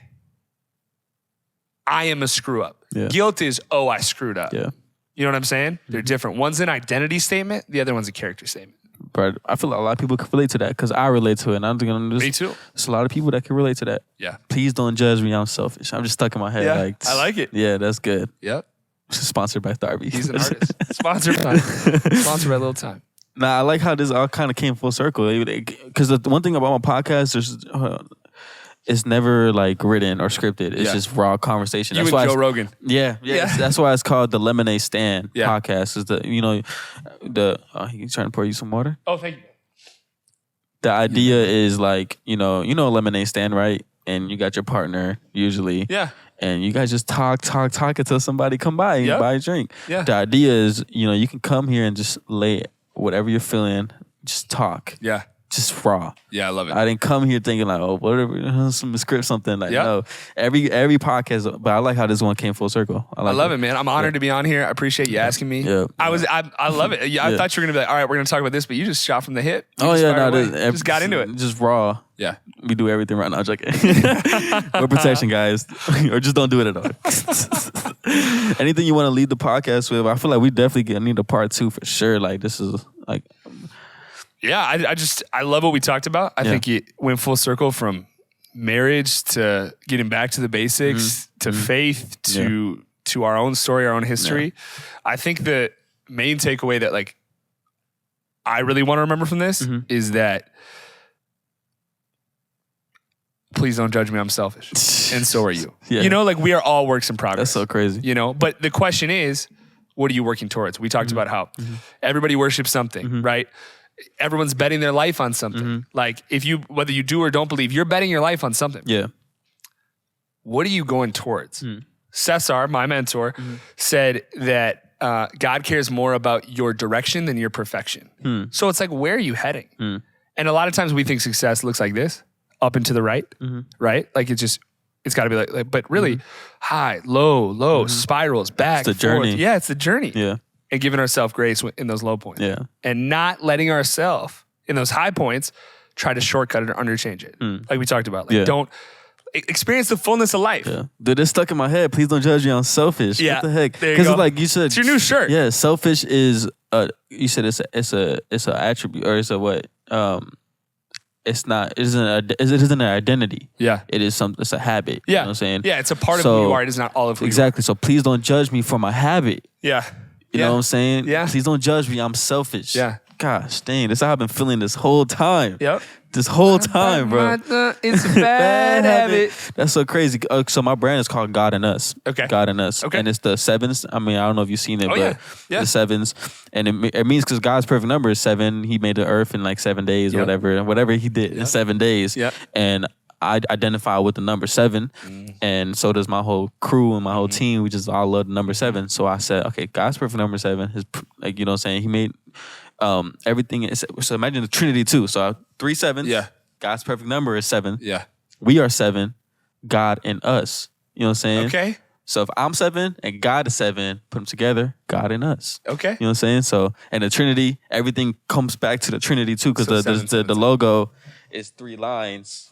[SPEAKER 2] I am a screw up.
[SPEAKER 1] Yeah.
[SPEAKER 2] Guilt is, oh, I screwed up.
[SPEAKER 1] Yeah.
[SPEAKER 2] You know what I'm saying? They're different. One's an identity statement. The other one's a character statement.
[SPEAKER 1] But I feel like a lot of people can relate to that because I relate to it. And I'm thinking,
[SPEAKER 2] Me too.
[SPEAKER 1] There's a lot of people that can relate to that.
[SPEAKER 2] Yeah.
[SPEAKER 1] Please don't judge me. I'm selfish. I'm just stuck in my head.
[SPEAKER 2] Yeah,
[SPEAKER 1] Like,
[SPEAKER 2] I like it.
[SPEAKER 1] Yeah, that's good.
[SPEAKER 2] Yep.
[SPEAKER 1] Sponsored by Darby.
[SPEAKER 2] He's an artist. Sponsored by LilTime.
[SPEAKER 1] Nah, I like how this all kind of came full circle. Because the one thing about my podcast is it's never like written or scripted. It's just raw conversation.
[SPEAKER 2] You
[SPEAKER 1] That's
[SPEAKER 2] and
[SPEAKER 1] why
[SPEAKER 2] Joe Rogan.
[SPEAKER 1] Yeah. That's why it's called the Lemonade Stand
[SPEAKER 2] Yeah.
[SPEAKER 1] podcast. Is he's trying to pour you some water.
[SPEAKER 2] Oh, thank you.
[SPEAKER 1] The idea is like, you know a lemonade stand, right? And you got your partner usually.
[SPEAKER 2] Yeah.
[SPEAKER 1] And you guys just talk until somebody come by and buy a drink.
[SPEAKER 2] Yeah.
[SPEAKER 1] The idea is, you can come here and just lay whatever you're feeling, just talk.
[SPEAKER 2] Yeah.
[SPEAKER 1] Just raw.
[SPEAKER 2] Yeah, I love it.
[SPEAKER 1] I didn't come here thinking like, oh, whatever, some script, something like. No, every podcast. But I like how this one came full circle. I
[SPEAKER 2] love it, man. I'm honored to be on here. I appreciate you asking me.
[SPEAKER 1] Yeah.
[SPEAKER 2] I love it. I thought you were gonna be like, all right, we're gonna talk about this, but you just shot from the hip. You just got into it.
[SPEAKER 1] Just raw.
[SPEAKER 2] Yeah.
[SPEAKER 1] We do everything right now. I'm joking. We're protection, guys, or just don't do it at all. Anything you want to lead the podcast with? I feel like we definitely need a part 2 for sure. Like this is like.
[SPEAKER 2] Yeah, I love what we talked about. I think it went full circle from marriage to getting back to the basics to faith to our own story, our own history. Yeah. I think the main takeaway that like I really want to remember from this is that please don't judge me. I'm selfish, and so are you. Yeah. Like we are all works in progress.
[SPEAKER 1] That's so crazy.
[SPEAKER 2] But the question is, what are you working towards? We talked about how everybody worships something, right? Everyone's betting their life on something. Like whether you do or don't believe, you're betting your life on something.
[SPEAKER 1] Yeah.
[SPEAKER 2] What are you going towards? Cesar, my mentor, said that God cares more about your direction than your perfection. So it's like, where are you heading? And a lot of times we think success looks like this, up and to the right, right? Like it's got to be like, but really high, low, spirals, back,
[SPEAKER 1] it's the journey.
[SPEAKER 2] Yeah, it's the journey.
[SPEAKER 1] Yeah.
[SPEAKER 2] And giving ourselves grace in those low points.
[SPEAKER 1] Yeah.
[SPEAKER 2] And not letting ourselves in those high points try to shortcut it or underchange it. Like we talked about. Like don't experience the fullness of life. Yeah.
[SPEAKER 1] Dude, it's stuck in my head. Please don't judge me. I'm selfish.
[SPEAKER 2] Yeah.
[SPEAKER 1] What the heck?
[SPEAKER 2] Because
[SPEAKER 1] it's like you said.
[SPEAKER 2] It's your new shirt.
[SPEAKER 1] Yeah. Selfish is you said it's a attribute or it's a what? It's not. It isn't an identity. Yeah. It is it's a habit. Yeah. You know what I'm saying?
[SPEAKER 2] Yeah. It's a part of who you are. It is not all of who
[SPEAKER 1] exactly.
[SPEAKER 2] you are.
[SPEAKER 1] So please don't judge me for my habit.
[SPEAKER 2] Yeah.
[SPEAKER 1] You know what I'm saying?
[SPEAKER 2] Yeah.
[SPEAKER 1] Please don't judge me. I'm selfish.
[SPEAKER 2] Yeah.
[SPEAKER 1] Gosh, dang. That's how I've been feeling this whole time.
[SPEAKER 2] Yep.
[SPEAKER 1] This whole time, bro.
[SPEAKER 2] It's a bad habit.
[SPEAKER 1] That's so crazy. So my brand is called God and Us.
[SPEAKER 2] Okay.
[SPEAKER 1] God and Us. Okay. And it's the 7s. I mean, I don't know if you've seen it, but the 7s. And it means because God's perfect number is 7. He made the earth in like 7 days or whatever. And whatever he did in 7 days. Yeah. And I identify with the number 7, and so does my whole crew and my whole team. We just all love the number 7. So I said, okay, God's perfect number 7. His, like, you know what I'm saying? He made everything. So imagine the Trinity too. So 3 7s. Yeah. God's perfect number is 7.
[SPEAKER 2] Yeah.
[SPEAKER 1] We are 7. God and us. You know what I'm saying?
[SPEAKER 2] Okay.
[SPEAKER 1] So if I'm 7 and God is 7, put them together, God and us.
[SPEAKER 2] Okay.
[SPEAKER 1] You know what I'm saying? So, and the Trinity, everything comes back to the Trinity too, because
[SPEAKER 2] So
[SPEAKER 1] the logo is 3 lines.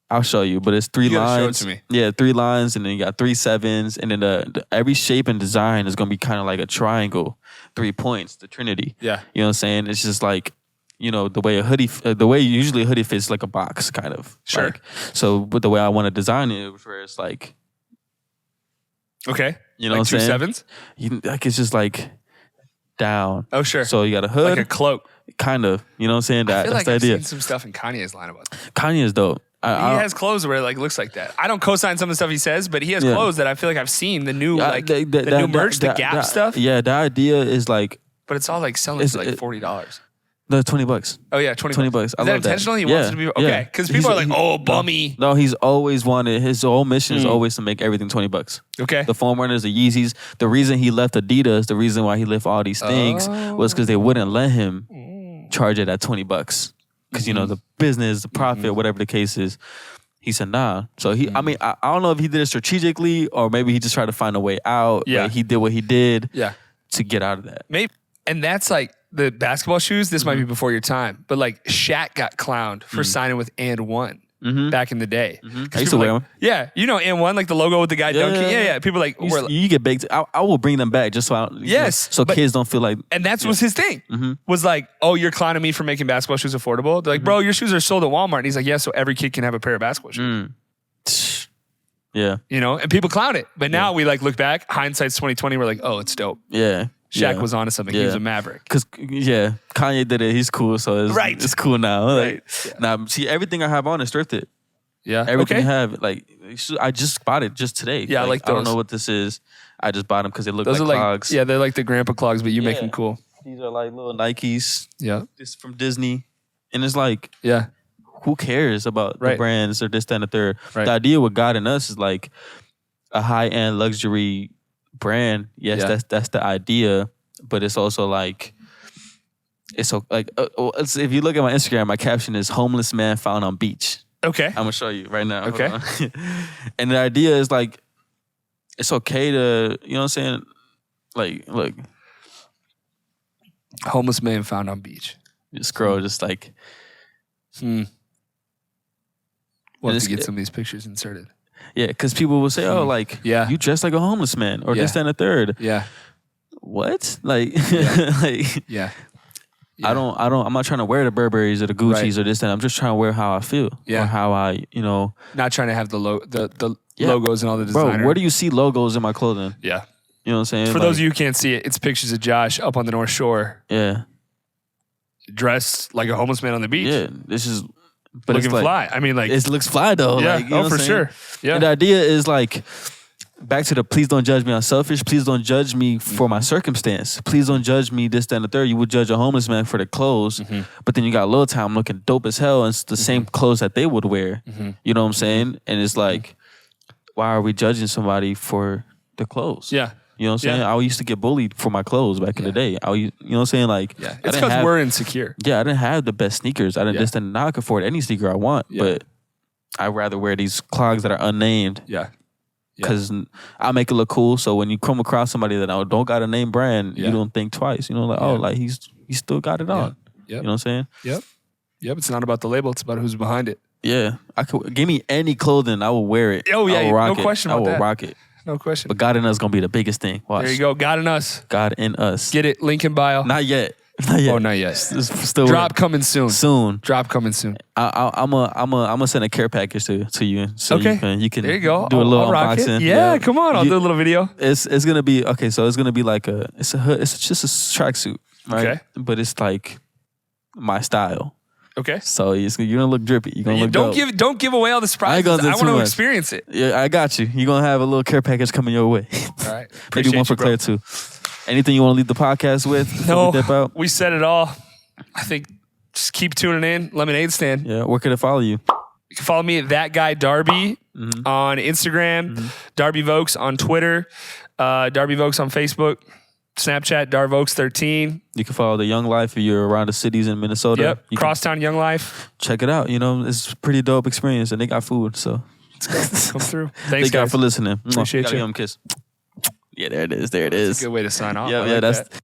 [SPEAKER 1] I'll show you, but it's 3 lines.
[SPEAKER 2] Show it to me.
[SPEAKER 1] Yeah, 3 lines, and then you got 3 sevens, and then every shape and design is gonna be kind of like a triangle, 3 points, the Trinity.
[SPEAKER 2] Yeah.
[SPEAKER 1] You know what I'm saying? It's just like, you know, the way usually a hoodie fits like a box, kind of.
[SPEAKER 2] Sure.
[SPEAKER 1] Like, so, but the way I want to design it, where it's like,
[SPEAKER 2] okay.
[SPEAKER 1] You know
[SPEAKER 2] like
[SPEAKER 1] what I'm
[SPEAKER 2] 2
[SPEAKER 1] saying?
[SPEAKER 2] sevens?
[SPEAKER 1] Like it's just like down.
[SPEAKER 2] Oh, sure.
[SPEAKER 1] So you got a hood.
[SPEAKER 2] Like a cloak.
[SPEAKER 1] Kind of. You know what I'm saying?
[SPEAKER 2] I feel
[SPEAKER 1] That's
[SPEAKER 2] like
[SPEAKER 1] the
[SPEAKER 2] I've
[SPEAKER 1] idea.
[SPEAKER 2] seen some stuff in Kanye's line about that.
[SPEAKER 1] Kanye is dope.
[SPEAKER 2] He has clothes where it like looks like that. I don't co-sign some of the stuff he says, but he has clothes that I feel like I've seen. The new new merch, the Gap stuff.
[SPEAKER 1] Yeah, the idea is like,
[SPEAKER 2] but it's all like selling for like $40.
[SPEAKER 1] no, $20.
[SPEAKER 2] Oh yeah, $20.
[SPEAKER 1] $20. I
[SPEAKER 2] Is that
[SPEAKER 1] love that.
[SPEAKER 2] intentional? He wants it to be okay. Because people are like, oh, bummy.
[SPEAKER 1] No, he's always wanted. His whole mission is always to make everything $20.
[SPEAKER 2] Okay.
[SPEAKER 1] The foam runners, the Yeezys. The reason he left Adidas, the reason why he left all these things was because they wouldn't let him charge it at $20. Because you know the business, the profit, whatever the case is. He said, nah. So I mean, I don't know if he did it strategically or maybe he just tried to find a way out.
[SPEAKER 2] Yeah.
[SPEAKER 1] But he did what he did
[SPEAKER 2] Yeah.
[SPEAKER 1] to get out of that.
[SPEAKER 2] Maybe. And that's like the basketball shoes. This might be before your time. But like Shaq got clowned for signing with And One back in the day.
[SPEAKER 1] I used to wear them.
[SPEAKER 2] Yeah. You know And One, like the logo with the guy dunking. Yeah. People like,
[SPEAKER 1] You get baked. I will bring them back just so so kids don't feel like.
[SPEAKER 2] And that's was his thing. Was like, oh, you're clowning me for making basketball shoes affordable. They're like, bro, your shoes are sold at Walmart. And he's like, yeah, so every kid can have a pair of basketball shoes.
[SPEAKER 1] Yeah.
[SPEAKER 2] You know, and people clown it. But now we like look back, hindsight's 2020. We're like, oh, it's dope.
[SPEAKER 1] Yeah.
[SPEAKER 2] Shaq was onto something. He was a maverick.
[SPEAKER 1] Because, Kanye did it. He's cool. So it's cool now.
[SPEAKER 2] Right.
[SPEAKER 1] Like, now, see, everything I have on is thrifted.
[SPEAKER 2] Yeah.
[SPEAKER 1] Everything I have, like, I just bought it just today.
[SPEAKER 2] Yeah, I like those.
[SPEAKER 1] I don't know what this is. I just bought them because they look
[SPEAKER 2] Those
[SPEAKER 1] like
[SPEAKER 2] are
[SPEAKER 1] clogs.
[SPEAKER 2] yeah, they're like the grandpa clogs, but you make them cool.
[SPEAKER 1] These are like little Nikes.
[SPEAKER 2] Yeah.
[SPEAKER 1] This from Disney. And it's like,
[SPEAKER 2] Yeah.
[SPEAKER 1] who cares about the brands or this, that, and the third?
[SPEAKER 2] Right.
[SPEAKER 1] The idea with God and Us is like a high-end luxury brand. Yes, that's the idea. But it's also like, it's so like, if you look at my Instagram, my caption is homeless man found on beach.
[SPEAKER 2] Okay.
[SPEAKER 1] I'm going to show you right now.
[SPEAKER 2] Okay.
[SPEAKER 1] And the idea is like, it's okay to, you know what I'm saying? Like, look.
[SPEAKER 2] Homeless man found on beach.
[SPEAKER 1] You scroll just like.
[SPEAKER 2] We'll have to get some of these pictures inserted.
[SPEAKER 1] Yeah, because people will say, oh, like, you dress like a homeless man or this, that, and the third.
[SPEAKER 2] Yeah.
[SPEAKER 1] What? Like,
[SPEAKER 2] Yeah.
[SPEAKER 1] I'm not trying to wear the Burberrys or the Gucci's or this, that. I'm just trying to wear how I feel.
[SPEAKER 2] Yeah.
[SPEAKER 1] Or how I,
[SPEAKER 2] Not trying to have the logos and all the designer.
[SPEAKER 1] Bro, where do you see logos in my clothing?
[SPEAKER 2] Yeah.
[SPEAKER 1] You know what I'm saying?
[SPEAKER 2] For those of you who can't see it, it's pictures of Josh up on the North Shore.
[SPEAKER 1] Yeah.
[SPEAKER 2] Dressed like a homeless man on the beach.
[SPEAKER 1] Yeah. This is... But
[SPEAKER 2] looking fly. I mean, like...
[SPEAKER 1] It looks fly, though.
[SPEAKER 2] Yeah.
[SPEAKER 1] Like, you know what
[SPEAKER 2] for
[SPEAKER 1] I'm saying?
[SPEAKER 2] sure. Yeah.
[SPEAKER 1] And the idea is like... Back to the please don't judge me I'm selfish. Please don't judge me for my circumstance. Please don't judge me this, that, and the third. You would judge a homeless man for the clothes, but then you got LilTime looking dope as hell and it's the same clothes that they would wear. You know what I'm saying? And it's like, why are we judging somebody for the clothes?
[SPEAKER 2] Yeah.
[SPEAKER 1] You know what I'm saying? I used to get bullied for my clothes back in the day. You know what I'm saying? Like,
[SPEAKER 2] it's because we're insecure.
[SPEAKER 1] Yeah, I didn't have the best sneakers. I didn't now I can afford any sneaker I want, but I'd rather wear these clogs that are unnamed.
[SPEAKER 2] Yeah.
[SPEAKER 1] Because I make it look cool. So when you come across somebody that don't got a name brand, you don't think twice. You know, like, oh, like he still got it on. You know what I'm saying?
[SPEAKER 2] Yep. It's not about the label. It's about who's behind it.
[SPEAKER 1] Yeah. Give me any clothing. I will wear it.
[SPEAKER 2] Oh, yeah.
[SPEAKER 1] I will rock
[SPEAKER 2] no question
[SPEAKER 1] it.
[SPEAKER 2] about that.
[SPEAKER 1] I will rock it.
[SPEAKER 2] No question.
[SPEAKER 1] But God in us going to be the biggest thing. Watch.
[SPEAKER 2] There you go. God in us.
[SPEAKER 1] God in us.
[SPEAKER 2] Get it. Link in bio.
[SPEAKER 1] Not yet. Not yet.
[SPEAKER 2] Oh, not yet.
[SPEAKER 1] Still
[SPEAKER 2] Drop coming soon.
[SPEAKER 1] Soon.
[SPEAKER 2] Drop coming soon.
[SPEAKER 1] I'm gonna send a care package to you, so you can
[SPEAKER 2] there you go.
[SPEAKER 1] Do a little
[SPEAKER 2] I'll
[SPEAKER 1] unboxing.
[SPEAKER 2] Yeah, come on, I'll do a little video.
[SPEAKER 1] It's gonna be okay. So it's gonna be like it's just a tracksuit, right? Okay. But it's like my style.
[SPEAKER 2] Okay.
[SPEAKER 1] So you're gonna look drippy. You're gonna look dope.
[SPEAKER 2] Don't give away all the surprises. I want to experience it.
[SPEAKER 1] Yeah, I got you. You're gonna have a little care package coming your way.
[SPEAKER 2] All right.
[SPEAKER 1] Maybe one for Claire too. Anything you want to leave the podcast with?
[SPEAKER 2] No, we said it all. I think just keep tuning in. Lemonade Stand.
[SPEAKER 1] Yeah, where can I follow you?
[SPEAKER 2] You can follow me at That Guy Darby on Instagram, Darby Voeks on Twitter, Darby Voeks on Facebook, Snapchat, DarVoeks13.
[SPEAKER 1] You can follow the Young Life if you're around the cities in Minnesota.
[SPEAKER 2] Yep, Crosstown Young Life.
[SPEAKER 1] Check it out. You know, it's a pretty dope experience and they got food, so
[SPEAKER 2] Come through. Thanks,
[SPEAKER 1] Thank God
[SPEAKER 2] guys.
[SPEAKER 1] for listening.
[SPEAKER 2] Appreciate
[SPEAKER 1] Gotta
[SPEAKER 2] you.
[SPEAKER 1] give him a kiss. Yeah, there it is. There it is.
[SPEAKER 2] That's a good way to sign off.
[SPEAKER 1] Yeah,
[SPEAKER 2] I
[SPEAKER 1] yeah,
[SPEAKER 2] like
[SPEAKER 1] that's
[SPEAKER 2] that.